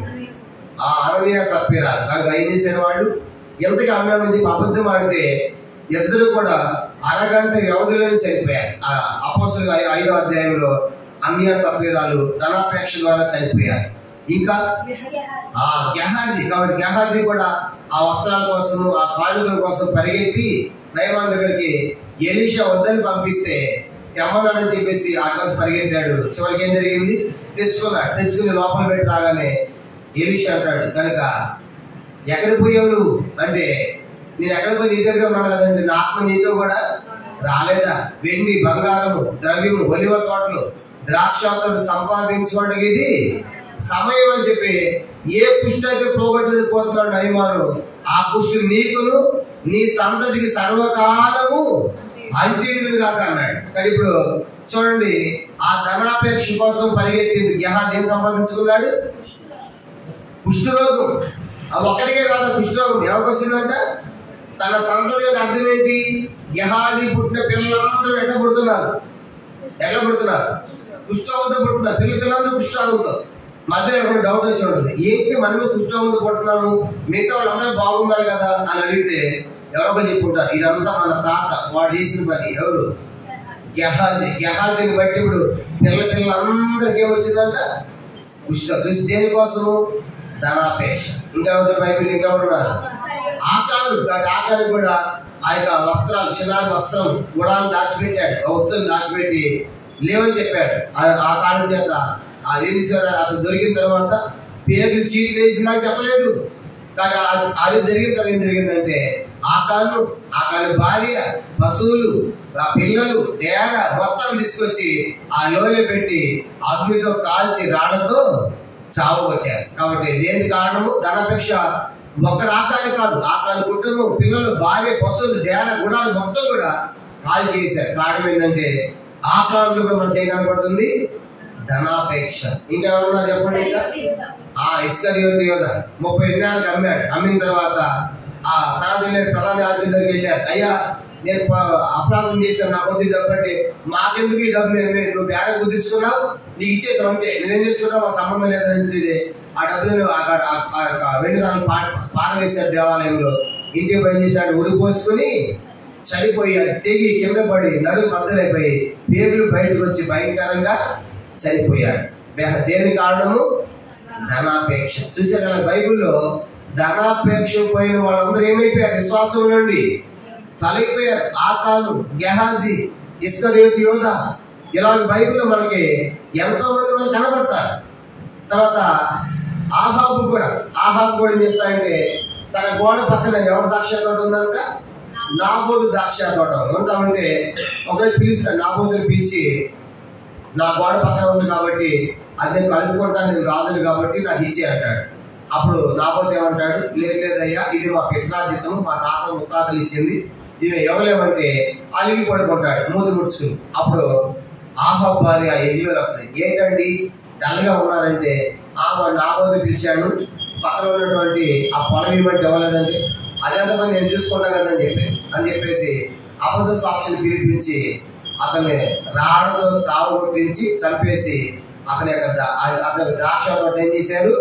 అననీయ సప్పీరా. కనుక ఏం చేశారు వాళ్ళు? ఎంతగా అమ్మామని చెప్పి అబద్ధం ఆడితే ఇద్దరు కూడా అరగంట వ్యవధిలోనే చనిపోయారు. అపోస్తలుల 5వ అధ్యాయంలో అననీయ సప్పీరాలు ధనాపేక్ష ద్వారా చనిపోయారు. ఇంకా గెహాజీ. కాబట్టి గెహాజీ కూడా ఆ వస్త్రాల కోసం, ఆ కానుకల కోసం పరిగెత్తి నయమాన్ దగ్గరికి ఎలీషా వద్దని పంపిస్తే తెమ్మన్నాడని చెప్పేసి అట్లా పరిగెత్తాడు. చివరికి ఏం జరిగింది? తెచ్చుకుని లోపల పెట్టి రాగానే ఎలీషా అంటాడు, కనుక ఎక్కడికి పోయావు నువ్వు అంటే, నేను ఎక్కడికి పోయి నీ దగ్గర ఉన్నాను కదండి, నా ఆత్మ నీతో కూడా రాలేదా? వెండి, బంగారము, ద్రవ్యము, ఒలివ తోటలు, ద్రాక్ష తోట సంపాదించుకోవడానికి ఇది సమయం అని చెప్పి ఏ కుష్టి అయితే పోగొట్టుకుని పోతున్నాడు నయమాను, ఆ కుష్టి నీకును నీ సంతతికి సర్వకాలము అంటిండును కాక అన్నాడు. కానీ ఇప్పుడు చూడండి, ఆ ధనాపేక్ష కోసం పరిగెత్తింది గెహాజీ ఏం సంపాదించుకున్నాడు? కుష్ఠరోగం. అవి ఒక్కడికే కాదు, కుష్ఠరోగం ఎవరికి వచ్చిందంట? తన సంతతి అంటే అర్థం ఏంటి? గెహాజీ పుట్టిన పిల్లలందరూ ఎట్లా పుడుతున్నారు? కుష్ఠరోగంతో పుడుతున్నారు. పిల్లలందరూ కుష్ఠరోగంతో. మధ్యలో ఎవరు డౌట్ వచ్చి ఉంటుంది, ఏంటి మనమే కుష్ఠరోగంతో పుడుతున్నాము, మిగతా వాళ్ళందరూ బాగున్నారు కదా అని అడిగితే ఎవరో చెప్పుకుంటారు, ఇదంతా మన తాత వాడు చేసిన పని. ఎవరు? గెహాజీని బట్టి ఇప్పుడు పిల్లలందరికీ ఏమొచ్చిందంట? కుష్ఠం. చూసి దేనికోసము? ధనాపేక్ష. ఇంకెవరు బైబిల్ ఇంకెవరున్నారు? ఆకాను. కాబట్టి ఆకాను కూడా ఆ యొక్క వస్త్రాలు, శిలాని వస్త్రం గుడాలను దాచిపెట్టాడు. ఆ వస్తువులు దాచిపెట్టి లేవని చెప్పాడు. ఆ కారణం చేత అదేం అతను దొరికిన తర్వాత పేర్లు చీట్లు వేసి నాకు చెప్పలేదు. కానీ అది జరిగిన తర్వాత ఏం జరిగిందంటే, ఆకాను భార్య, పశువులు, ఆ పిల్లలు, డేర మొత్తం తీసుకొచ్చి ఆ లోయలో పెట్టి అగ్నితో కాల్చి రాళ్లతో చావు కొట్టారు. కాబట్టి దేని కారణము? ధనాపేక్ష. ఒక్కడ ఆకాని కాదు, ఆకాని కుటుంబం, పిల్లలు, భార్య, పశువులు, డేర, గుడాలు మొత్తం కూడా కాల్ చేశారు. కారణం ఏంటంటే ఆకారంలో కూడా మనకి ఏం కనపడుతుంది? ధనాపేక్ష. ఇంకా ఎవరున్నా చెప్పండి. ఇంకా ఇస్కరియోతు యోధ 30 దినాలకు అమ్మాడు. అమ్మిన తర్వాత ప్రధాన యాజకుడి దగ్గరికి వెళ్ళారు. అయ్యా, నేను అపరాధం చేశాను, నా కొద్ది డబ్బు అంటే, మాకెందుకు ఈ డబ్బు, నువ్వు బేరం కుదుర్చుకున్నావు, నీకు ఇచ్చేసావు అంతే, నువ్వేం చేసుకున్నావు మాకు సంబంధం లేదంటే ఆ డబ్బులను వెండి దాన్ని పారవేశాడు దేవాలయంలో. ఇంటికి పని చేశాడు, ఉరిపోసుకుని చనిపోయి అది తెగి కింద పడి నడుము బద్దలైపోయి పేగులు బయటకు వచ్చి భయంకరంగా చనిపోయాడు. దేని కారణము? ధనాపేక్ష. చూసారు కదా బైబిల్లో ధనాపేక్ష పోయిన వాళ్ళందరూ ఏమైపోయారు? విశ్వాసం నుండి తొలగిపోయారు. ఆకాను, గెహాజీ, ఇస్కరియోతు యోధ, ఇలాగ బైబిల్లో మనకి ఎంతో మంది మనకు కనబడతారు. తర్వాత ఆహాబు కూడా ఏం చేస్తాయంటే, తన గోడ పక్కన ఎవరి ద్రాక్ష తోట ఉందంట? నాబోతు ద్రాక్ష తోట ఉంటా ఉంటే ఒకరికి పిలుస్తాడు. నాబోతుని పిలిచి, నా గోడ పక్కన ఉంది కాబట్టి అది నేను కలుపుకుంటాను, నేను రాజులు కాబట్టి నాకు ఇచ్చే అంటాడు. అప్పుడు నాబోతు ఏమంటాడు? లేదయ్యా, ఇది మా పిత్రాజితము, మా తాత ముత్తాతలు ఇచ్చింది, ఇది ఇవ్వలేమంటే అలిగి పడుకుంటాడు మూతి ముడుచుకుని. అప్పుడు ఆహాబు భార్య యెజబెల్ వస్తుంది. ఏంటండి డల్గా ఉన్నారంటే, నాబోతు పిలిచాను, పక్కన ఉన్నటువంటి ఆ పొలం ఇవ్వండి ఇవ్వలేదంటే, అదంతా పని నేను చూసుకున్నా కదా అని చెప్పేసి అబద్ధ సాక్షిని పిలిపించి అతన్ని రాళ్లతో చావు కొట్టించి చంపేసి అతని ద్రాక్ష తోట ఏం చేశారు?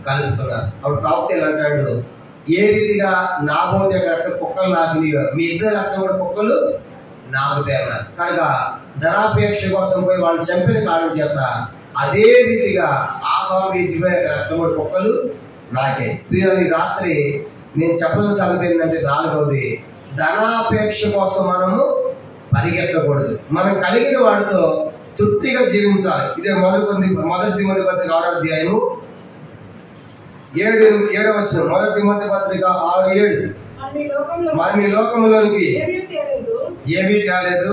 కలుపుకున్నారు. అప్పుడు ప్రవక్త అంటాడు, ఏ రీతిగా నాబోతు యొక్క రక్త కుక్కలు నాకినాయో మీ ఇద్దరు రక్తం కూడా కుక్కలు నాకుతాయి అన్నారు. కనుక ధనాపేక్ష కోసం పోయి వాళ్ళు చంపిన కారణం చేత అదే రీతిగా ఆహాబు యెజబెల్ యొక్క రక్తం కూడా కుక్కలు నాకే. ప్రియులు, ఈ రాత్రి నేను చెప్పిన సంగతి ఏంటంటే, 4వది, ధనాపేక్ష కోసం మనము పరిగెత్తకూడదు. మనం కలిగిన వాడితో తృప్తిగా జీవించాలి. ఇదే మొదటి తిమోతి పత్రిక 6వ అధ్యాయము 7వ వచనం. మొదటి తిమోతి పత్రిక 6:7. మనం ఈ లోకంలోనికి ఏమీ తేలేదు,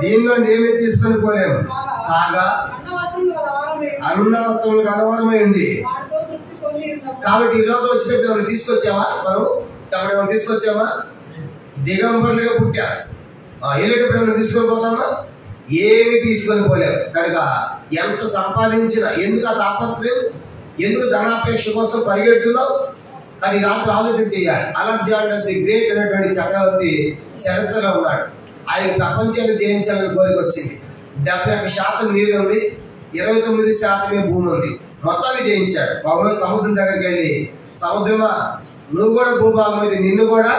దీనిలో ఏమీ తీసుకొని పోలేము, కాగా అన్న వస్త్రములు కలవారమై ఉండి కాబట్టి ఈ లోకం వచ్చినప్పుడు ఏమైనా తీసుకొచ్చావా? మనం చెప్పడం ఏమైనా తీసుకొచ్చావా? దిగంబరులుగా పుట్టారు. వెళ్ళేటప్పుడు ఏమైనా తీసుకొని పోతామా? ఏమి తీసుకొని పోలేము. కనుక ఎంత సంపాదించినా ఎందుకు ఆ తాపత్రయం, ఎందుకు ధనాపేక్ష కోసం పరిగెడుతున్నావు? కానీ రాత్రి ఆలోచన చేయాలి. అలెగ్జాండర్ ది గ్రేట్ అనేటువంటి చక్రవర్తి చరిత్రలో ఉన్నాడు. ఆయన ప్రపంచాన్ని జయించాలని కోరిక వచ్చింది. 71% నీరు ఉంది, 29% భూమి ఉంది. మొత్తాన్ని జయించాడు. ఒకరోజు సముద్రం దగ్గరికి వెళ్ళి, సముద్రమా నువ్వు కూడా భూభాగం ఇది, నిన్ను కూడా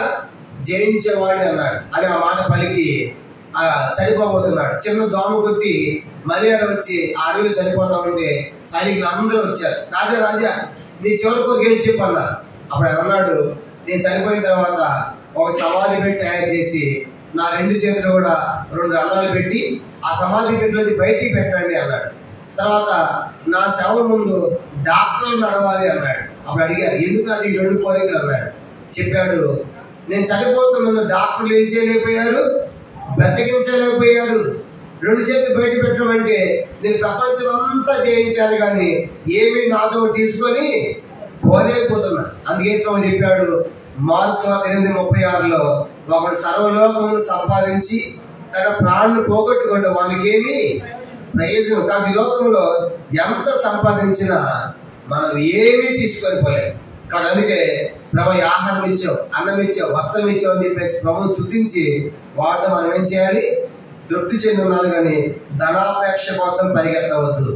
జయించేవాడిని అన్నాడు. అని ఆ మాట పలికి చనిపోబోతున్నాడు. చిన్న దోమ కొట్టి మలయాళ వచ్చి ఆ అడవిలో చనిపోతా ఉంటే సైనికులు అందరూ వచ్చారు. రాజా రాజా నీ చివరి కోరిక ఏంటి చెప్పు అన్నారు. అప్పుడు ఆయన అన్నాడు, నేను చనిపోయిన తర్వాత ఒక సమాధి పెట్టి తయారు చేసి నా 2 చేతులు కూడా 2 రంధ్రాలు పెట్టి ఆ సమాధి పెట్టిలోంచి బయటికి పెట్టండి అన్నాడు. తర్వాత నా శవం ముందు డాక్టర్లు నడవాలి అన్నాడు. అప్పుడు అడిగారు, ఎందుకు అది 2 కోరికలు అన్నాడు. చెప్పాడు, నేను చనిపోతున్న డాక్టర్లు ఏం చేయలేకపోయారు, బ్రతికించలేకపోయారు. 2 చేతులు బయట పెట్టడం అంటే నేను ప్రపంచం అంతా జయించాను కానీ ఏమీ నాతో తీసుకొని పోలేకపోతున్నా. అందుకే స్వామి చెప్పాడు మార్క్స్ 8:36లో, ఒకడు సర్వలోకమును సంపాదించి తన ప్రాణులు పోగొట్టుకుంటే వానికి ఏమి ప్రయోజనం. కాబట్టి లోకంలో ఎంత సంపాదించినా మనం ఏమీ తీసుకొని పోలేము. కాబట్టి అందుకే ప్రభు ఆహారం ఇచ్చావు, అన్నం ఇచ్చావు, వస్త్రం ఇచ్చావు అని చెప్పేసి ప్రభుని స్తుతించి వాటితో మనం ఏం చేయాలి? తృప్తి చెంది ఉండాలి. కానీ ధనాపేక్ష కోసం పరిగెత్తవద్దు.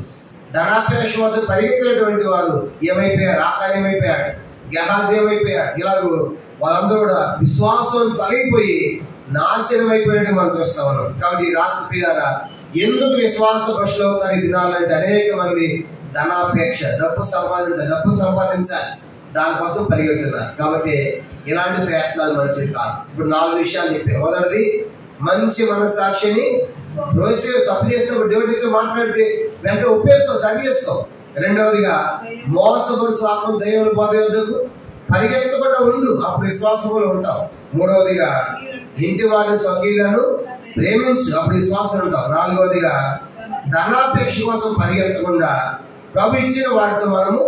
ధనాపేక్ష కోసం పరిగెత్తినటువంటి వారు ఏమైపోయారు? ఆకారం ఏమైపోయాడు? గెహాజ్ ఏమైపోయాడు? ఇలాగూ వాళ్ళందరూ కూడా విశ్వాసం తొలగిపోయి నాశనం అయిపోయినట్టు మనం చూస్తా ఉన్నాం. కాబట్టి ఈ రాత్రి ప్రియులారా, ఎందుకు విశ్వాస భ్రష్టులు అవుతారు ఈ దినాలంటే అనేక మంది ధనాపేక్ష, డబ్బు సంపాదించాలి దానికోసం పరిగెడుతున్నారు. కాబట్టి ఇలాంటి ప్రయత్నాలు మంచివి కాదు. ఇప్పుడు 4 విషయాలు చెప్పారు. మొదటిది, మంచి మనస్సాక్షిని రోజు తప్పు చేసినప్పుడు దేవుడితో మాట్లాడితే వెంటనే ఒప్పేసుకో, సరి చేసుకో. రెండవదిగా, మోసపరుసు ఆత్మ దైవం బోధ వద్దకు పరిగెత్తకుండా ఉండు, అప్పుడు విశ్వాసంలో ఉంటావు. మూడవదిగా, ఇంటి వారిని స్వకీయులను ప్రేమించు, అప్పుడు విశ్వాసం ఉంటావు. నాలుగవదిగా, ధనాపేక్ష కోసం పరిగెత్తకుండా ప్రభు ఇచ్చిన వాటితో మనము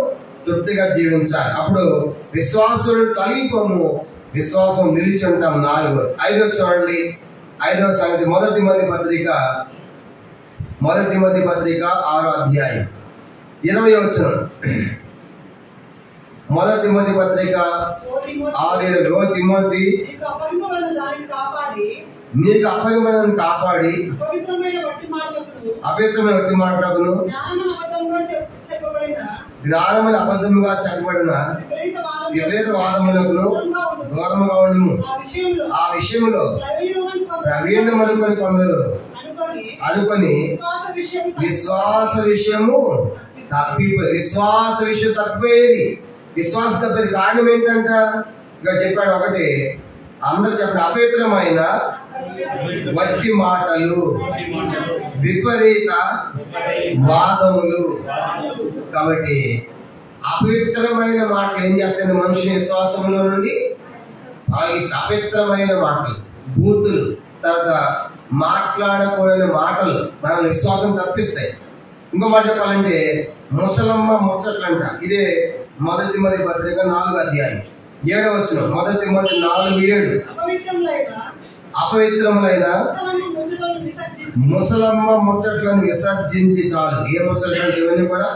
తృప్తిగా జీవించాలి. అప్పుడు విశ్వాసులను తొలగిపోము, విశ్వాసం నిలిచి ఉంటాం. 4. 5 చూడండి. 5వ సంగతి, మొదటి తిమోతి పత్రిక 6వ అధ్యాయం 20వ వచనం. మొదటి తిమోతి పత్రిక 6:20. ఓ తిమోతి, నీకు అప్పగింపబడినది కాపాడి అపవిత్రమైన వట్టి మాటలకును జ్ఞానములు అబద్ధముగా చెప్పబడిన విపరీత వాదములకు దూరముగా ఉండుము. ఆ విషయంలో ప్రవీణమనుకొని కొందరు అనుకొని విశ్వాస విషయము తప్పిపోయేది. విశ్వాస తప్పేది కారణం ఏంటంట? ఇక్కడ చెప్పాడు. ఒకటి, అందరూ చెప్పండి, అపవిత్రమైన వట్టి మాటలు, విపరీత వాదములు. కాబట్టి అపవిత్రమైన మాటలు ఏం చేస్తాయి? మనుషుని విశ్వాసంలో నుండి అపవిత్రమైన మాటలు, బూతులు, తర్వాత మాట్లాడకూడని మాటలు మన విశ్వాసం తప్పిస్తాయి. ఇంకో మాట చెప్పాలంటే ముసలమ్మ ముచ్చట్లంట. ఇదే మొదటి తిమోతి పత్రిక 4వ అధ్యాయం 7వ వచనం. మొదటి తిమోతి 4:7. అపవిత్రములైన ముసలమ్మ ముచ్చట్లను విసర్జించి చాలు. ఏ ముచ్చట్లు అంటే ఇవన్నీ కూడా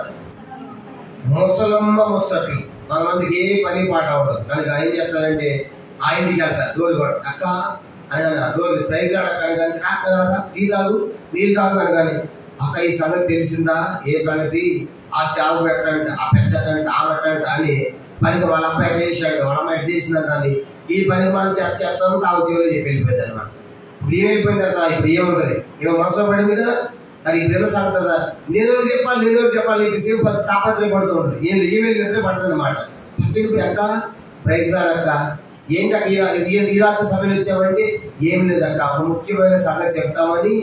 ముసలమ్మ ముచ్చట్లు. కొంతమందికి ఏ పని పాట ఉండదు కనుక ఏం చేస్తారంటే ఆ ఇంటికి వెళ్తారు, డోర్ కొడతారు, అక్క అని డోర్ ప్రైజ్ రాడక్కని కానీ రాక్కరా టీ తాగు నీళ్ళు తాగు అని కానీ, అక్క ఈ సంగతి తెలిసిందా? ఏ సంగతి? ఆ సేవ పెట్టంట, ఆ పెద్ద అంట, ఆ పెట్టంట అని పనికి వాళ్ళ అమ్మ ఎట్లా చేసినట్టు, వాళ్ళ అమ్మ ఎట్లా చేసినట్టు అని ఈ పని మనం చేస్తాను తాము చెవులో చెప్పి వెళ్ళిపోయింది అనమాట. ఇప్పుడు ఏమైపోయిన తర్వాత ఇప్పుడు ఏముంటుంది? ఏమో మనసులో పడింది కదా, అది ఇప్పుడు ఎలా సాగుతుందా? నేను చెప్పాలి సేపు తాపత్రయం పడుతూ ఉంటుంది. ఈమెయిల్ నిద్ర పడుతుంది అనమాట. అక్క ప్రైజ్ రాడక్క, ఏంటి అక్క ఈ రాత్రి సమయం వచ్చామంటే ఏమి లేదక్క, ఒక ముఖ్యమైన సంగతి చెప్తామని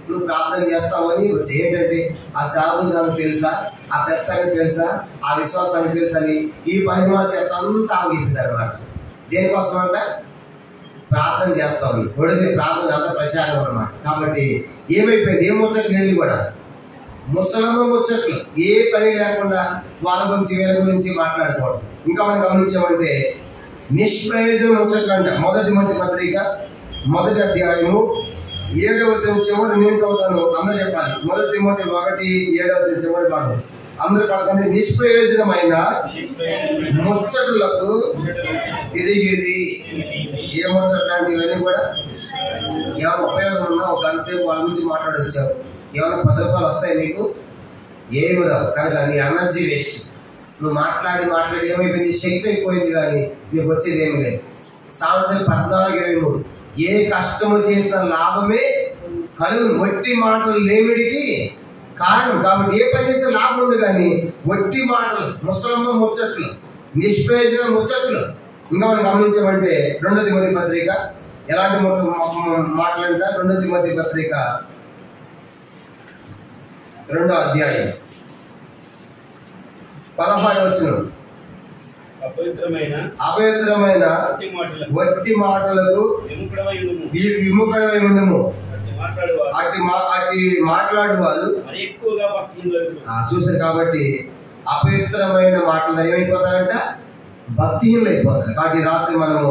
నువ్వు ప్రార్థన చేస్తామని వచ్చి. ఏంటంటే ఆ శాపం సంగతి తెలుసా, ఆ పెద్ద సంగతి తెలుసా, ఆ విశ్వాసానికి తెలుసా అని ఈ పని మా చేత అంతా ఆగిపోతుంది అనమాట. దేనికోసం అంట? ప్రార్థన చేస్తామని. కొడితే ప్రార్థన అంతా ప్రచారం అనమాట. కాబట్టి ఏమైపోయింది? ఏమొచ్చట్లు వెళ్ళి కూడా ముసలమ్మ ముచ్చట్లు, ఏ పని లేకుండా వాళ్ళ గురించి వీళ్ళ గురించి మాట్లాడుకోవడం. ఇంకా మనం గమనించామంటే నిష్ప్రయోజనం ముచ్చట్లు అంట. మొదటి తిమోతి పత్రిక 1వ అధ్యాయము 7వ వచనం చివరి నేను చదువుతాను, అందరూ చెప్పాలి. 1 తిమోతి 1:7 వచనం చివరి భాగం అందరు పలకండి. నిష్ప్రయోజనమైన ముచ్చట్లకు తిరిగిరి. ఏ ముచ్చట్లు అంటే ఇవన్నీ కూడా ఏమైనా ఉపయోగం ఉందా? ఒక గంట సేపు వాళ్ళ గురించి మాట్లాడొచ్చావు, ఏమైనా 10 రూపాయలు వస్తాయి నీకు? ఏమి రావు. కనుక నీ ఎనర్జీ వేస్ట్. నువ్వు మాట్లాడి ఏమైపోయింది? శక్తి అయిపోయింది, కానీ నీకు వచ్చేది ఏమి లేదు. సామెతలు 14:23 ఏ కష్టము చేసిన లాభమే కలుగు, వట్టి మాటలు లేమిడికి కారణం. కాబట్టి ఏ పని చేస్తే లాభం ఉంది, కానీ వట్టి మాటలు, ముసలమ్మ ముచ్చట్లు, నిష్ప్రయోజన ముచ్చట్లు. ఇంకా మనం గమనించామంటే 2వ తిమోతి పత్రిక ఎలాంటి మాటలంట? 2వ తిమోతి పత్రిక 2వ అధ్యాయం 16వ వచనం అపవిత్రమైన వట్టి మాటలకు విముఖుడవై ఉండము. అట్టి మాట్లాడు వాళ్ళు చూసారు. కాబట్టి అపవిత్రమైన మాటలు ఏమైపోతారంట? భక్తిహీనులు అయిపోతారు. కాబట్టి రాత్రి మనము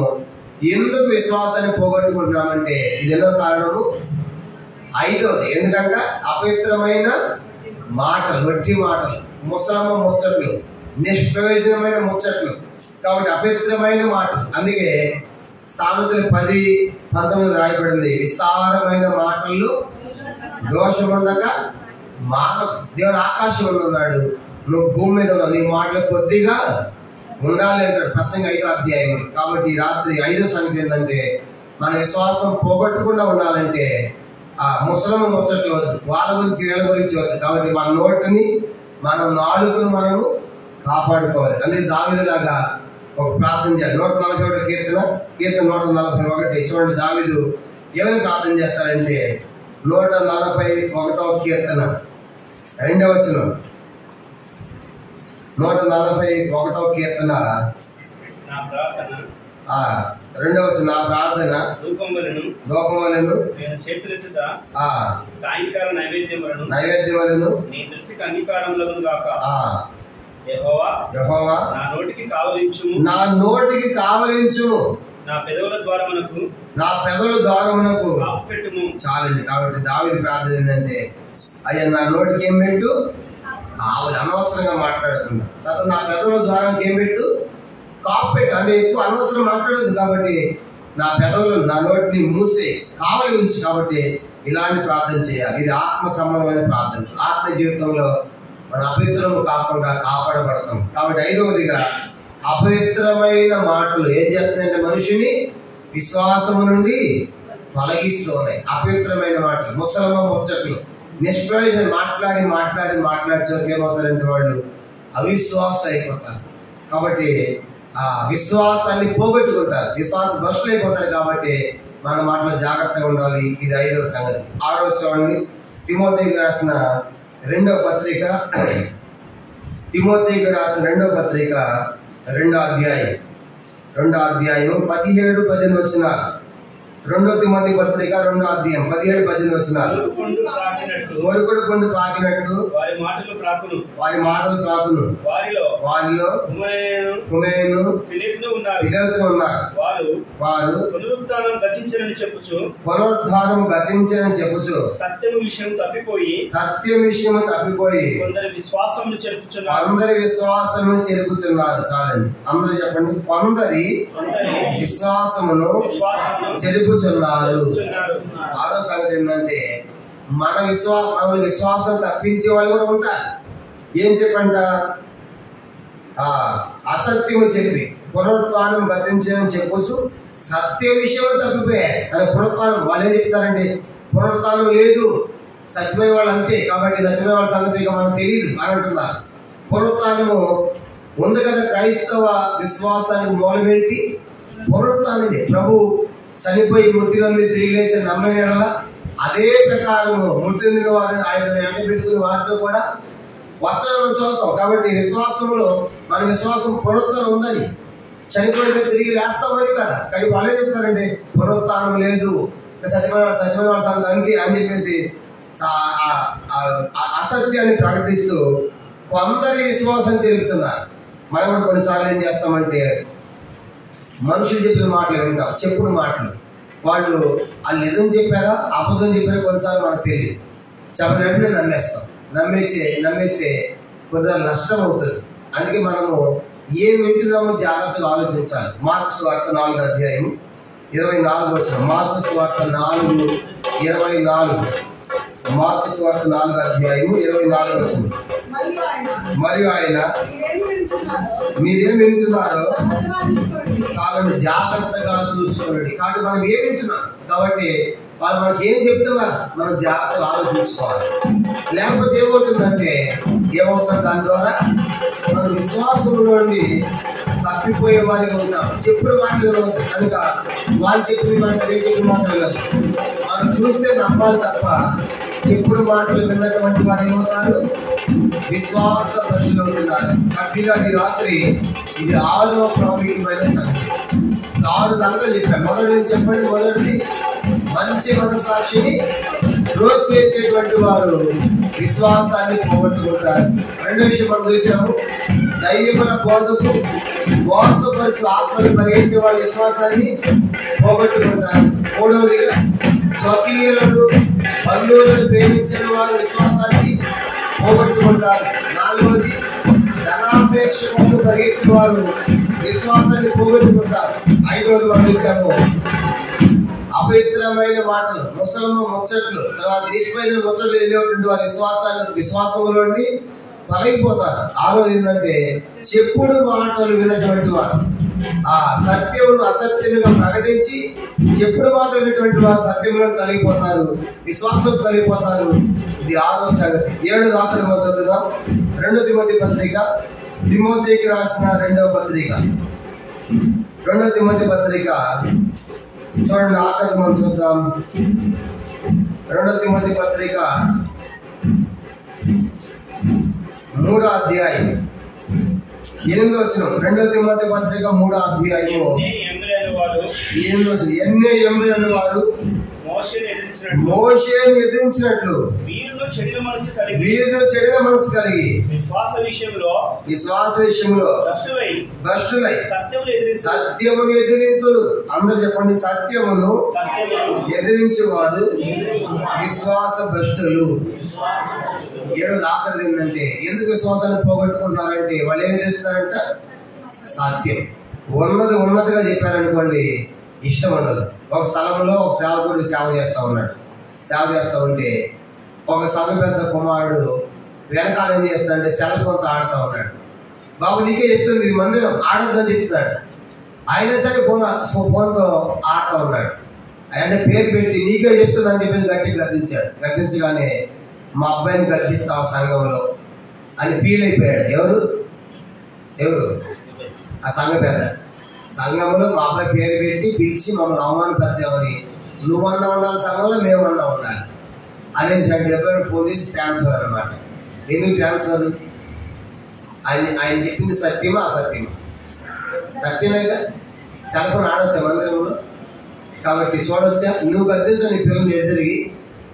ఎందుకు విశ్వాసాన్ని పోగొట్టుకుంటున్నామంటే ఇది ఎన్నో కారణము. 5వది ఎందుకంటే అపవిత్రమైన మాటలు, వట్టి మాటలు, ముసలమ్మ ముచ్చట్లు, నిష్ప్రయోజనమైన ముచ్చట్లు. కాబట్టి అపవిత్రమైన మాటలు. అందుకే సామెతలు 10:19 రాయబడింది, విస్తారమైన మాటల్లో దోషముండక మాటలు. దేవుడు ఆకాశం ఉన్నాడు, నువ్వు భూమి మీద ఉన్నావు, నీ మాటలు కొద్దిగా ఉండాలి అంటాడు ప్రసంగ 5వ అధ్యాయం. కాబట్టి రాత్రి 5వ సంగతి ఏంటంటే మన విశ్వాసం పోగొట్టకుండా ఉండాలంటే ఆ ముసలమ్మ ముచ్చట్లు వద్దు, వాళ్ళ గురించి వీళ్ళ గురించి వద్దు. కాబట్టి మన నోటిని, మన నాలుకను మనము కాపాడుకోవాలి. అందుకే దావీదులాగా ఒక ప్రార్థన చేయాలి. 141 కీర్తన 141 చూడండి. దావీదు ఎవరిని ప్రార్థన చేస్తారంటే 141 కీర్తన 2వ వచనం. 141 కీర్తన 2వ వచనం, నా ప్రార్థన ధూపములను సాయంకాల నైవేద్యములను నీ దృష్టికి అంగీకారములను గాక. యెహోవా నా నోటికి కావలించుము, నా పెదవుల ద్వారమునకు చాలండి. కాబట్టి దావీదు ప్రార్థన ఏంటంటే అయ్యా నా నోటికి ఏం పెట్టు కావాలి, అనవసరంగా మాట్లాడకుండా. తర్వాత నా పెదవుల ద్వారానికి ఏం పెట్టు కాపు పెట్టు, అంటే ఎక్కువ అనవసరం మాట్లాడద్దు. కాబట్టి నా పెదవులు, నా నోటిని మూసి కావలి ఉంచి. కాబట్టి ఇలాంటి ప్రార్థన చేయాలి. ఇది ఆత్మ సంబంధమైన ప్రార్థన. ఆత్మ జీవితంలో మన అపవిత్రము కాకుండా కాపాడబడతాం. కాబట్టి 5వదిగా అపవిత్రమైన మాటలు ఏం చేస్తాయంటే మనిషిని విశ్వాసము నుండి తొలగిస్తూ ఉన్నాయి. అపవిత్రమైన మాటలు, ముసలమ్మ ముచ్చట్లు, నిష్ప్రయోజనం మాట్లాడి చివరికి ఏమవుతారంటే వాళ్ళు అవిశ్వాసం అయిపోతారు. కాబట్టి ఆ విశ్వాసాన్ని పోగొట్టుకుంటారు, విశ్వాస భ్రష్టులు అయిపోతారు. కాబట్టి మన మాటలు జాగ్రత్తగా ఉండాలి. ఇది 5వ సంగతి. 6వ చూడండి. తిమోతికి రాసిన 2వ పత్రిక 2వ అధ్యాయం 17-18 వచనాలు. 2వ తిమోతి పత్రిక 2వ అధ్యాయం 17-18 వచనాలు. కోరుకుడు పండు ప్రాకినట్టు వారి మాటలు ప్రాకును, వారిలో హుమేను ఫిలేతును ఉన్నారు. వారు పునరుద్ధానం గతించని చెప్పుచు సత్యం విషయం తప్పిపోయి అందరి విశ్వాసమును చెరుపుచున్నారు. చాలండి, అందరూ చెప్పండి. కొందరి విశ్వాసమును చెరుపుచున్నారు. 6వ సంగతి ఏంటంటే మనల్ని విశ్వాసం తప్పించే వాళ్ళు కూడా ఉంటారు. ఏం చెప్పంట? అసత్యము చెప్పి పునరుత్థానం గతించని చెప్పొచ్చు, సత్య విషయం తప్పిపోయాయి. కానీ పునరుత్థానం వాళ్ళు ఏం చెప్తారంటే పునరుత్థానం లేదు, చచ్చిపోయే వాళ్ళు అంతే, కాబట్టి చచ్చిపోయే వాళ్ళ సంగతి ఇక మనకు తెలియదు అని అంటున్నారు. పునరుత్థానము ఉంది కదా. క్రైస్తవ విశ్వాసానికి మూలమేంటి? పునరుత్థానమే. ప్రభు చనిపోయి మృతి నొంది తిరిగి లేచి నమ్మిన అదే ప్రకారము మృతి నొందిన వారిని ఆయన వెంట పెట్టుకుని వారితో కూడా వస్త్రాలను చదువుతాం. కాబట్టి విశ్వాసంలో మన విశ్వాసం పునరుత్థానం ఉందని, చనిపోయితే తిరిగి లేస్తామని కదా. కానీ వాళ్ళే చెప్తారంటే పునరుత్థానం లేదు, సచివాలయ సంగతి అంతే అని చెప్పేసి అసత్యాన్ని ప్రకటిస్తూ కొందరి విశ్వాసం చెబుతున్నారు. మనం కూడా కొన్నిసార్లు ఏం చేస్తామంటే మనుషులు చెప్పిన మాటలు వింటాం, చెప్పుడు మాటలు. వాళ్ళు నిజం చెప్పారా అబద్ధం చెప్పారా కొన్నిసార్లు మనకు తెలియదు. చెప్పిన వెంటనే నమ్మేస్తే కొన్నిసార్లు నష్టం అవుతుంది. అందుకే మనము ఏం వింటున్నామో జాగ్రత్తగా ఆలోచించాలి. మార్కు సువార్త 4:24 మార్కు సువార్త 4:24 మార్కు సువార్త 4:24 మరియు ఆయన మీరేం వింటున్నారో చాలా జాగ్రత్తగా చూసుకోండి. కాబట్టి మనం ఏం వింటున్నాం కాబట్టి వాళ్ళు మనకి ఏం చెప్తున్నారు మనం జాగ్రత్తగా ఆలోచించుకోవాలి. లేకపోతే ఏమవుతుంది దాని ద్వారా మన విశ్వాసంలో నుండి తప్పిపోయే వారికి ఉన్నాం. చెప్పుడు మాటలు వినవద్దు కనుక వాళ్ళు చెప్పిన మాటలు చెప్పిన మాటలు వినదు. మనం చూస్తే నమ్మాలి తప్ప చెప్పుడు మాటలు విన్నటువంటి వారు ఏమవుతారు విశ్వాస భ్రష్టులు అవుతున్నారు. గట్టిగా ఈ రాత్రి ఇది 6వ ప్రాముఖ్యమైన సంగతి. 6 సంగతులు చెప్పాను. మొదటిది చెప్పండి. మొదటిది మంచి మనస్సాక్షిని రోజు చేసేటువంటి వారు విశ్వాసాన్ని పోగొట్టుకుంటారు. రెండో విషయం మనం చూసాము, ధైర్యమైన బోధకు మోసపరుచు ఆత్మని పరిగెత్తే వారి విశ్వాసాన్ని పోగొట్టుకుంటారు. మూడవదిగా స్వకీయులను బంధువులను ప్రేమించిన వారు విశ్వాసాన్ని పోగొట్టుకుంటారు. నాలుగవది ధనాపేక్ష కోసం పరిగెత్తే వారు విశ్వాసాన్ని పోగొట్టుకుంటారు. ఐదవది మనం చూసాము అపవిత్రమైన మాటలు, ముచ్చట్లు, తర్వాత నిష్పేదల ముచ్చట్లు వెళ్ళేటువంటి వారి విశ్వాసంలో నుండి తొలగిపోతారు. ఆరోజు ఏంటంటే చెప్పుడు మాటలు విన్నటువంటి వారు ఆ సత్యమును అసత్యముగా ప్రకటించి చెప్పుడు మాటలు విన్నటువంటి వారు సత్యంలో తొలగిపోతారు, విశ్వాసం తొలగిపోతారు. ఇది 6వ సంగతి. 7 దాఖలు మనం చదువుదాం. 2 తిమోతి పత్రిక, తిమోతికి రాసిన 2వ పత్రిక, 2 తిమోతి పత్రిక చూడండి. ఆఖరి మనం చూద్దాం. 2 తిమోతి పత్రిక 3వ అధ్యాయం 8వ వచనం. 2 తిమోతి పత్రిక 3వ అధ్యాయము 8వ వచనం. ఎన్నే ఎంబులని వారు మోషేను ఎదిరించినట్లు వీరులు చెడిన మనసు కలిగి విశ్వాస విషయంలో భ్రష్టులై సత్యమును ఎదిరింతురు. అందరూ చెప్పండి, సత్యమును ఎదిరించేవారు విశ్వాస భ్రష్టులు. 7వ ఆఖరిది ఏంటంటే ఎందుకు విశ్వాసాన్ని పోగొట్టుకుంటున్నారంటే వాళ్ళు ఏమి ఎదిరిస్తున్నారంట సత్యం. ఉన్నట్టుగా చెప్పారనుకోండి ఇష్టం ఉండదు. ఒక స్థలంలో ఒక సేవకుడు సేవ చేస్తా ఉంటే ఒక సభ పెద్ద కుమారుడు వెనకాల ఏం చేస్తాడంటే సెల్ ఫోన్తో ఆడుతూ ఉన్నాడు. బాబు నీకే చెప్తుంది ఇది మందిరం ఆడొద్దని చెప్తాడు. అయినా సరే ఫోన్తో ఆడుతూ ఉన్నాడు. అంటే పేరు పెట్టి నీకే చెప్తుంది అని చెప్పేసి గట్టిగా గద్దించగానే మా అబ్బాయిని గద్దిస్తావు సంఘంలో అని ఫీల్ అయిపోయాడు. ఎవరు ఆ సంఘ పెద్ద. సంఘంలో మా అబ్బాయి పేరు పెట్టి పిలిచి మమ్మల్ని అవమానపరిచామని నువ్వన్నా ఉండాలి, సంఘంలో మేమన్నా ఉండాలి అనేది చెప్పాడు. ఫోన్ చేసి ట్రాన్స్ఫర్ అనమాట. ఎందుకు ట్రాన్స్ఫర్? ఆయన చెప్పింది సత్యమా అసత్యమా? సత్యమేగా. సెల్ఫోన్ ఆడొచ్చా మందిరంలో? కాబట్టి చూడొచ్చా? నువ్వు గద్దించు నీ పిల్లల్ని ఎదురిగి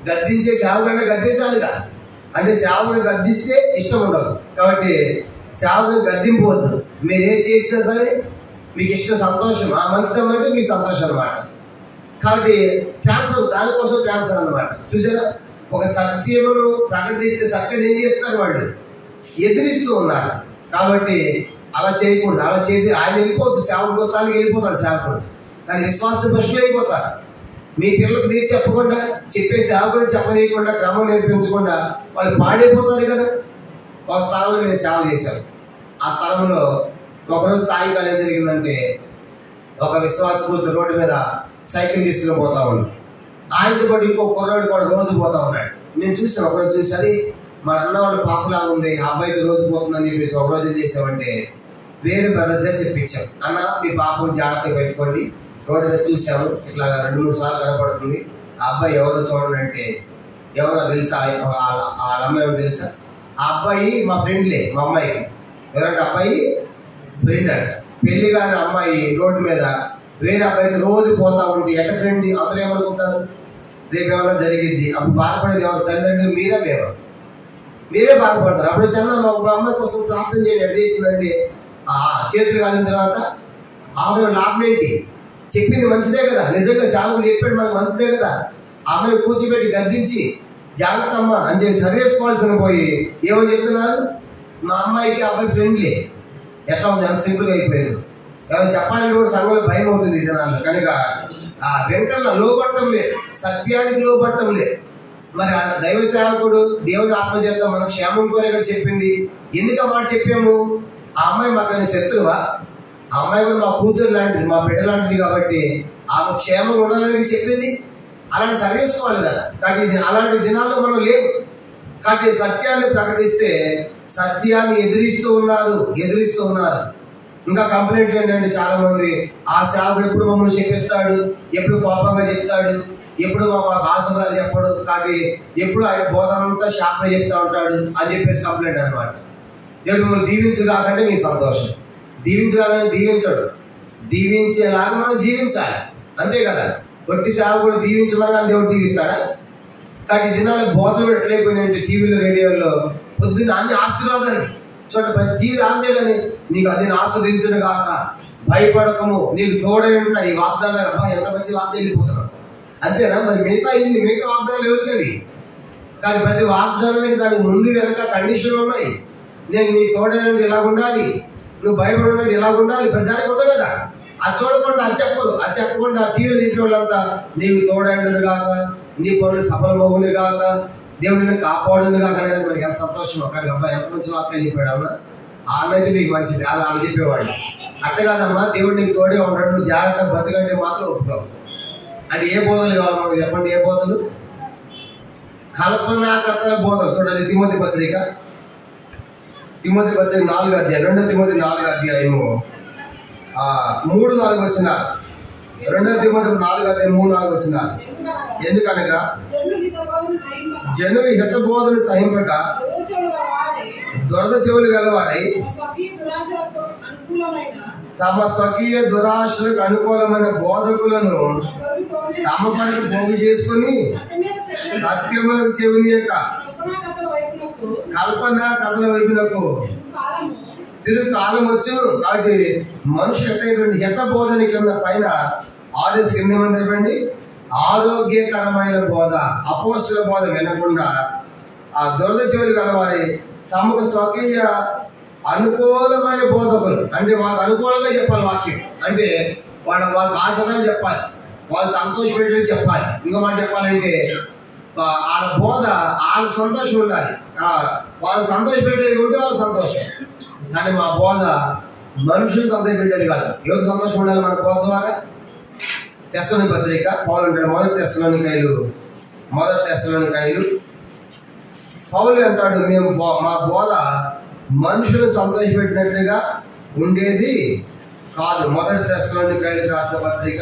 గద్దించే సేవకుడైనా గద్దించాలిగా. అంటే సేవకుడు గద్దిస్తే ఇష్టం ఉండదు. కాబట్టి సేవకుని గద్దింపవద్దు. మీరేం చేసినా సరే మీకు ఇష్టం, సంతోషం, ఆ మనసుతం అంటే మీకు సంతోషం అనమాట. కాబట్టి ట్రాన్స్ఫర్, దానికోసం ట్రాన్స్ఫర్ అనమాట. చూసారా, ఒక సత్యమును ప్రకటిస్తే సత్యం ఏం చేస్తారు వాళ్ళు ఎదిరిస్తూ ఉన్నారు. కాబట్టి అలా చేయకూడదు. అలా చేసి ఆయన వెళ్ళిపోవచ్చు, సేవకుడు స్థానికి వెళ్ళిపోతాడు సేవకుడు. కానీ విశ్వాసం భ్రష్టులు అయిపోతారు. మీ పిల్లలకు మీరు చెప్పకుండా, చెప్పే సేవకుడు చెప్పనీయకుండా, క్రమం నేర్పించకుండా వాళ్ళు పాడైపోతారు కదా. ఒక స్థలంలో మేము సేవ చేశాం. ఆ స్థలంలో ఒకరోజు సాయంకాలం ఏం జరిగిందంటే ఒక విశ్వాస కూతురు రోడ్డు మీద సైకిల్ తీసుకుని పోతా ఉన్నాడు. ఆయనతో పాటు ఇంకో కుర్రాడు కూడా రోజు పోతా ఉన్నాడు. నేను చూసాను, ఒకరోజు చూసారి మన అన్న వాళ్ళు పాపలాగా ఉంది, ఆ అబ్బాయితో రోజు పోతుందని చెప్పేసి ఒకరోజు ఏం చేసామంటే వేరే బ్రదర్గా చెప్పించాం. అన్న మీ పాపను జాగ్రత్తగా పెట్టుకోండి, రోడ్డు మీద చూసాము, ఇట్లా 2-3 సార్లు కనపడుతుంది, ఆ అబ్బాయి ఎవరో చూడండి అంటే ఎవరో తెలుసా? వాళ్ళ అమ్మాయి తెలుసా? ఆ అబ్బాయి మా ఫ్రెండ్లే, మా అమ్మాయికి. ఎవరంటే అబ్బాయి ఫ్రెండ్ అంట. పెళ్లి కాని అమ్మాయి రోడ్డు మీద వేరే అబ్బాయితో రోజు పోతా ఉంటే ఎట్ట ఫ్రెండ్ అందరూ ఏమనుకుంటారు? రేపు ఏమైనా జరిగింది. అప్పుడు బాధపడేది ఎవరు? తల్లిదండ్రులు మీరే, మేము మీరే బాధపడతారు. అప్పుడు చిన్న మా అమ్మాయి కోసం ప్రార్థన చేయండి, ఎట్లా చేసిందంటే చేతులు కాలిన తర్వాత ఆదరణ లాభం ఏంటి? చెప్పింది మంచిదే కదా, నిజంగా సేవకుడు చెప్పాడు మనకు మంచిదే కదా. ఆమెను కూర్చోబెట్టి గద్దించి జాగ్రత్త అమ్మ అని చెప్పి సరివేసుకోవాల్సిన పోయి ఏమని చెప్తున్నారు? మా అమ్మాయికి అబ్బాయి ఫ్రెండ్లీ. ఎట్లా ఉంది? అంత సింపుల్గా అయిపోయింది. ఎవరైనా చెప్పాలని కూడా సంఘంలో భయం అవుతుంది ఈ దినాల్లో. కనుక ఆ వెంటనే లోపడటం లేదు, సత్యానికి లోపడటం లేదు. మరి ఆ దైవ సేవకుడు దేవుని ఆత్మచేత మన క్షేమం కోరి ఇక్కడ చెప్పింది. ఎందుకు ఆ మాట చెప్పాము? ఆ అమ్మాయి మాకైనా శత్రువా? ఆ అమ్మాయి కూడా మా కూతురు లాంటిది, మా బిడ్డ లాంటిది కాబట్టి ఆమె క్షేమంగా ఉండాలనేది చెప్పింది. అలాంటి సరివేసుకోవాలి కదా. కాబట్టి ఇది అలాంటి దినాల్లో మనం లేవు. కాబట్టి సత్యాన్ని ప్రకటిస్తే సత్యాన్ని ఎదిరిస్తూ ఉన్నారు. ఇంకా కంప్లైంట్లు ఏంటంటే చాలా మంది, ఆ సేవకుడు ఎప్పుడు మమ్మల్ని చెప్పిస్తాడు, ఎప్పుడు కోపంగా చెప్తాడు, ఎప్పుడు మాకు ఆశదాలు చెప్పడు, కాబట్టి ఎప్పుడు ఆయన బోధనంతా షాప్గా చెప్తా ఉంటాడు అని చెప్పేసి కంప్లైంట్ అనమాట. దేవుడు మిమ్మల్ని దీవించుగాకంటే మీకు సంతోషం, దీవించుగానే దీవించడు, దీవించేలాగా మనం జీవించాలి, అంతే కదా. ఒట్టి సేవకుడు దీవించమని దేవుడు దీవిస్తాడా? కాబట్టి దినాల బోధలు ఎట్లయిపోయినాయంటే టీవీలో రేడియోలో పొద్దున్న అన్ని ఆశీర్వాదాలు చూడండి. ప్రతి టీవీ ఆందే కానీ నీకు అది ఆస్వాదించును గాక, భయపడకము, నీకు తోడై ఉంటా. ఈ వాగ్దానాలు అబ్బా ఎంత మంచి వాగ్దానం వెళ్ళిపోతున్నాం, అంతేనా? మరి మిగతా వాగ్దానాలు ఎవరికి అవి? కానీ ప్రతి వాగ్దానానికి దానికి ముందు వెనక కండిషన్లు ఉన్నాయి. నేను నీ తోడై నుండి ఇలా ఉండాలి, నువ్వు భయపడి ఉండి ఇలా ఉండాలి, పెద్దానికి ఉండదు కదా. అది చూడకుండా అది చెప్పకుండా టీవీలో చెప్పే వాళ్ళంతా నీకు తోడైండును గాక, నీ పనులు సఫలమవును గాక, దేవుడిని కాపాడును గాక అనేది మనకి ఎంత సంతోషమో. కానీ అబ్బా ఎంత మంచి వాక్యం చెప్పాడు అన్న, ఆనైతే మీకు మంచిది అలా చెప్పేవాడు. అట్ట కాదమ్మా, దేవుడు నీకు తోడే ఉంటాడు, నువ్వు జాగ్రత్తగా బతుకంటే మాత్రం ఒప్పుకోవు. అంటే ఏ బోధలు కావాలి మనకు చెప్పండి? ఏ బోధలు? కల్పనాకర్తల బోధలు. చూడండి తిమోతి పత్రిక 4వ అధ్యాయం, 2 తిమోతి 4వ అధ్యాయము 3-4 వచనాలు. 2 తిమోతి 4వ అధ్యాయం 3-4 వచనాలు. ఎందుకనగా జనులు హితబోధను సహింపక దురద చెవులు గలవారై తమ స్వకీయ దురాశలకు అనుకూలమైన బోధకులను తమ పనికి పోగు చేసుకుని సత్యములకు చెవినియక కల్పన కథల వైపునకు తిరుగు కాలం వచ్చును. కాబట్టి మనుషులు ఎట్టయినటువంటి హిత బోధన కింద పైన 6 కింద మంది అయిపోయింది. ఆరోగ్యకరమైన బోధ, అపోస్తుల బోధ వినకుండా ఆ దురద చెవులు గలవారి తమకు స్వకీయ అనుకూలమైన బోధకులు, అంటే వాళ్ళకి అనుకూలంగా చెప్పాలి వాక్యం, అంటే వాళ్ళకి ఆశదాలు చెప్పాలి, వాళ్ళు సంతోషపెట్టేది చెప్పాలి. ఇంకో మాట చెప్పాలంటే వాళ్ళ బోధ వాళ్ళకి సంతోషం ఉండాలి. వాళ్ళని సంతోష పెట్టేది ఉంటే వాళ్ళకి సంతోషం. కానీ మా బోధ మనుషులు సంతోష పెట్టేది కాదు. ఎవరు సంతోషం ఉండాలి మన బోధ ద్వారా? తెస్సలోని పత్రిక పౌలు అంటాడు, 1 తెస్సలోనికాయలు పౌలు అంటాడు, మేము మా బోధ మనుషులు సంతోషపెట్టినట్లుగా ఉండేది కాదు. 1 తెస్సలోనికాయలకు రాసిన పత్రిక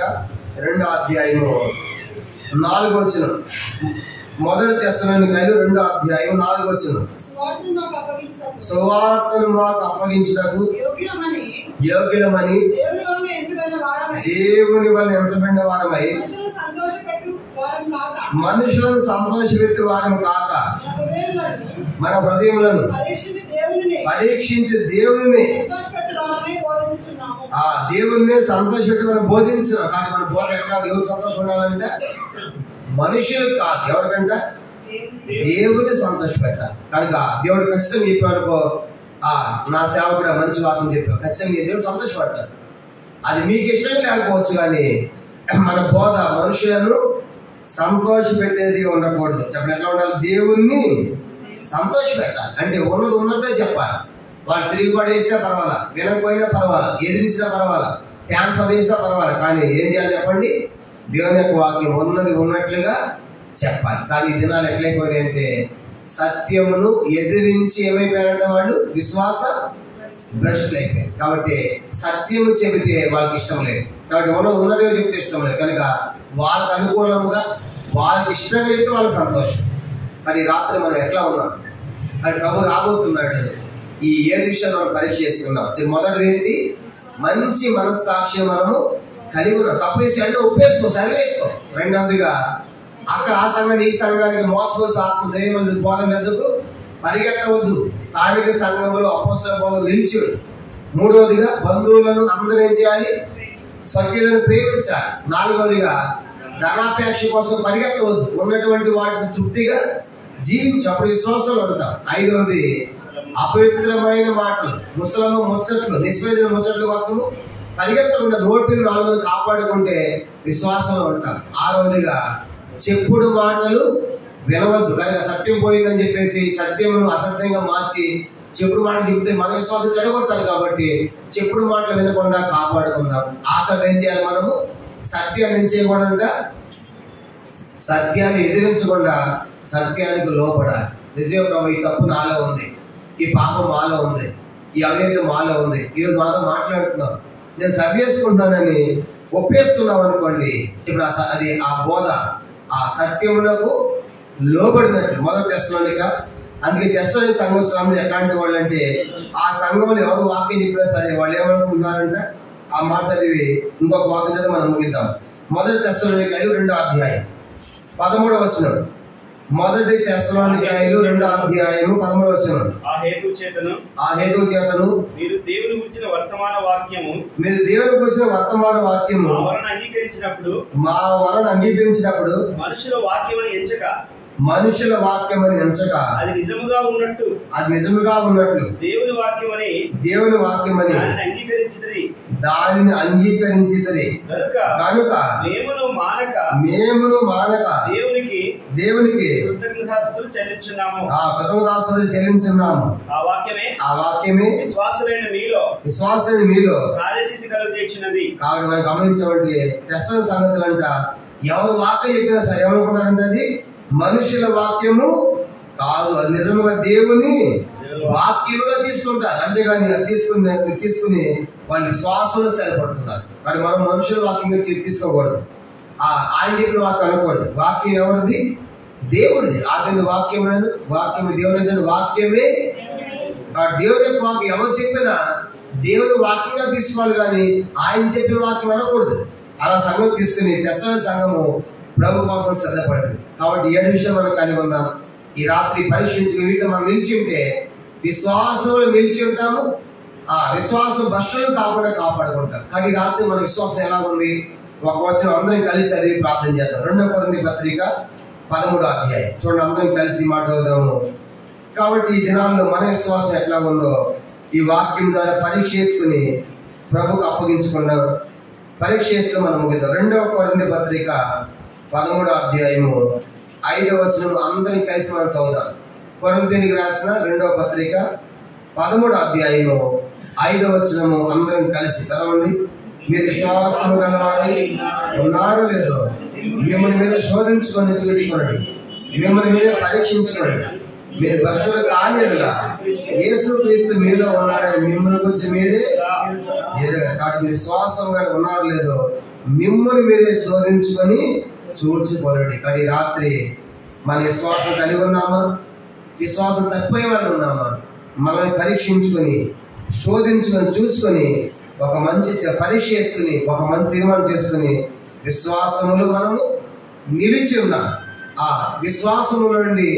2వ అధ్యాయము 4వ వచనం. 1 తెస్సలోనికాయలు 2వ అధ్యాయం 4వ వచనం. సువార్తను మాకు అప్పగించుటకు యోగ్యులమని దేవుని వల్ల ఎంచబడిన వారమై మనుషులను సంతోషపెట్టు వారము కాక మన హృదయములను పరీక్షించి దేవుని సంతోషపెట్టి మనం బోధించున్నాం. కానీ మన బోధ ఎక్కడ ఎవరు సంతోషం ఉండాలంటే మనుషులు కాదు, ఎవరికంట దేవుని సంతోష పెట్టాలి. కనుక దేవుడు ఖచ్చితంగా చెప్పానుకో, నా సేవకుడు మంచి వాక్యం చెప్పావు, ఖచ్చితంగా దేవుడు సంతోషపడతాడు. అది మీకు ఇష్టంగా లేకపోవచ్చు, కానీ మన బోధ మనుషులను సంతోష పెట్టేది ఉండకూడదు. చెప్పండి, ఎట్లా ఉండాలి? దేవుణ్ణి సంతోష పెట్టాలి. అంటే ఉన్నది ఉన్నట్టే చెప్పాలి. వాళ్ళు తిరిగిబడి వేసినా పర్వాలా, వినకపోయినా పర్వాలా, ఎదిరించినా పర్వాలా, ట్రాన్స్ఫర్ చేసినా పర్వాలా, కానీ ఏం చేయాలి చెప్పండి? దేవుని యొక్క వాక్యం ఉన్నది ఉన్నట్లుగా చెప్పాలి. కానీ ఈ దినాలు ఎట్లయిపోయినాయంటే సత్యమును ఎదిరించి ఏమైపోయారంటే వాళ్ళు విశ్వాస భ్రష్టులు అయిపోయారు. కాబట్టి సత్యము చెబితే వాళ్ళకి ఇష్టం లేదు, కాబట్టి ఉన్నట్టుగా చెప్తే ఇష్టం లేదు. కనుక వాళ్ళకి అనుకూలంగా వాళ్ళకి ఇష్టంగా చెప్తే వాళ్ళకి సంతోషం. కానీ రాత్రి మనం ఎట్లా ఉన్నాం? కానీ ప్రభు రాబోతున్నాడు. ఈ 7 విషయాలు మనం పరీక్ష చేసుకున్నాం. మొదటిది ఏంటి? మంచి మనస్సాక్షి మనము కలిగి ఉన్నాం. తప్పు వేసి అంటే ఒప్పేసుకో, సరివేసుకో. రెండవదిగా అక్కడ ఆ సంఘాన్ని ఈ సంఘానికి మోసపోసి ఆత్మ దైవం బోధన ఎందుకు పరిగెత్తవద్దు. స్థానిక సంఘంలో అపోస్తల బోధనలు నిలిచి. మూడవదిగా బంధువులను అందరూ ఏం చేయాలి? స్వకీయులను ప్రేమించాలి. నాలుగవదిగా ధనాపేక్ష కోసం పరిగెత్తవద్దు. ఉన్నటువంటి వాటితో తృప్తిగా జీవించి అప్పుడు విశ్వాసంలో ఉంటాం. ఐదవది అపవిత్రమైన మాటలు, ముసలము ముచ్చట్లు, నిస్వేదన ముచ్చట్ల కోసము పరిగెత్తకుండా నోటిని నాలుగును కాపాడుకుంటే విశ్వాసంలో ఉంటాం. ఆరవదిగా చెప్పుడు మాటలు వినవద్దు. కనుక సత్యం పోయిందని చెప్పేసి సత్యమును అసత్యంగా మార్చి చెప్పుడు మాటలు చెప్తే మన విశ్వాసం చెడగొడతారు. కాబట్టి చెప్పుడు మాటలు వినకుండా కాపాడుకుందాం. ఆఖరి ఏం చేయాలి? మనము సత్యాన్ని ఏం చేయకూడదంట? సత్యాన్ని ఎదిరించకుండా సత్యానికి లోపడాలి. నిజమే ప్రభు, ఈ తప్పు నాలో ఉంది, ఈ పాపం మాలో ఉంది, ఈ అవినీతి మాలో ఉంది, ఈరోజు మాతో మాట్లాడుతున్నాం, నేను సరి చేసుకుంటానని ఒప్పేసుకున్నాం అనుకోండి, ఇప్పుడు అది ఆ బోధ ఆ సత్యములకు లోబడినట్లు. మొదటి తెస్సలోనిక. అందుకే తెస్సలోనిక సంఘం ఎట్లాంటి వాళ్ళు అంటే, ఆ సంఘంలో ఎవరు వాక్యం చెప్పినా సరే వాళ్ళు ఏమనుకుంటున్నారంట? ఆ మాట చదివి ఇంకొక వాక్యం చదివి మనం ముగిద్దాం. మొదటి తెస్సలోనికాయలు 2వ అధ్యాయం 13వ వచనం. మొదటి తెస్సలోనికాయలు 2వ అధ్యాయం 13వ వచనం. ఆ హేతువు చేతను మీరు దేవుని గురించిన వర్తమాన వాక్యము మా వలన అంగీకరించినప్పుడు మనుషుల వాక్యమని ఎంచక అది నిజముగా ఉన్నట్లు దేవుని వాక్యమని దానిని అంగీకరించితిరి. కనుక మేమును మానక దేవునికి కృతజ్ఞతాస్తుతులు చెల్లించున్నాము. ఆ వాక్యమే విశ్వాసమైన మీలో కాబట్టి మనం గమనించమంటే తెస్సలోనిక సంగతులంట ఎవరు వాక్యం చెప్పినా సరే ఏమనుకుంటారంటే అది మనుషుల వాక్యము కాదు, అది నిజంగా దేవుని వాక్యముగా తీసుకుంటారు. అంతేగాని తీసుకుని వాళ్ళు శ్వాసంలో స్థిరపడుతున్నారు. కాబట్టి మనం మనుషుల వాక్యంగా తీసుకోకూడదు. ఆయన చెప్పిన వాక్యం అనకూడదు. వాక్యం ఎవరిది? దేవుడిది. ఆది వాక్యము దేవుని వాక్యమే. దేవుడి యొక్క వాక్యం ఎవరు చెప్పినా దేవుని వాక్యంగా తీసుకోవాలి, కానీ ఆయన చెప్పిన వాక్యం అనకూడదు. అలా సంఘం తీసుకుని తెస్సలోనిక సంఘము ప్రభు కోసం శ్రద్ధపడింది. కాబట్టి 7 విషయాలు మనం కలిగి ఉన్నాం. ఈ రాత్రి పరీక్షించుకుని వీటిలో మనం నిలిచి ఉంటే విశ్వాసంలో నిలిచి ఉంటాము. ఆ విశ్వాసం భ్రష్టులను కాకుండా కాపాడుకుంటాం. కానీ ఈ రాత్రి మన విశ్వాసం ఎలా ఉంది? ఒక వచనం అందరం కలిసి చదివి ప్రార్థన చేద్దాం. 2వ కొరింథీ పత్రిక 13వ అధ్యాయం చూడండి. అందరం కలిసి మాట చదువుదాము. కాబట్టి ఈ దినాల్లో మన విశ్వాసం ఎట్లా ఉందో ఈ వాక్యం ద్వారా పరీక్ష చేసుకుని ప్రభుకు అప్పగించుకున్నాం. పరీక్ష చేసుకుని మనం ముగిద్దాం. 2వ కొరింథీ పత్రిక 13వ అధ్యాయము 5వ వచనం అందరం కలిసి మనం చదువుదాం. కొరింథీయులకు రాసిన 2వ పత్రిక 13వ అధ్యాయము 5వ వచనము అందరం కలిసి చదవండి. మీరు విశ్వాసము గలవారై ఉన్నారో లేదో మిమ్మల్ని మీరు శోధించుకొని చూచుకోండి, మిమ్మల్ని మీరే పరీక్షించుకోండి. మీరు భ్రష్టులు కాని యెడల యేసుక్రీస్తు మీలో ఉన్నాడని మిమ్మల్ని గురించి మీరే కాబట్టి మీరు విశ్వాసంగా ఉన్నారో లేదో మిమ్మల్ని మీరే శోధించుకొని చూచుకోండి. కానీ రాత్రి మన విశ్వాసం కలిగి ఉన్నామా? విశ్వాసం తప్పిపోయే వాళ్ళు ఉన్నామా? మనల్ని పరీక్షించుకొని శోధించుకొని చూసుకొని ఒక మంచి పరీక్ష చేసుకుని ఒక మంచి తీర్మానం చేసుకుని విశ్వాసములో మనము నిలిచి ఉన్నాం. ఆ విశ్వాసము నుండి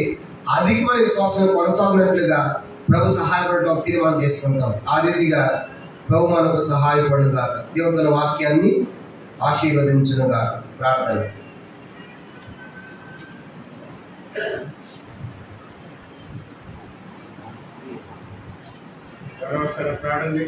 అధికమైన విశ్వాసం కొనసాగినట్లుగా ప్రభు సహాయపడటం ఒక తీర్మానం చేసుకుంటాం. ఆ రీతిగా ప్రభు మనకు సహాయపడుగాక. దేవుడు తన వాక్యాన్ని ఆశీర్వదించునుగాక. ప్రార్థన. ప్రార్థన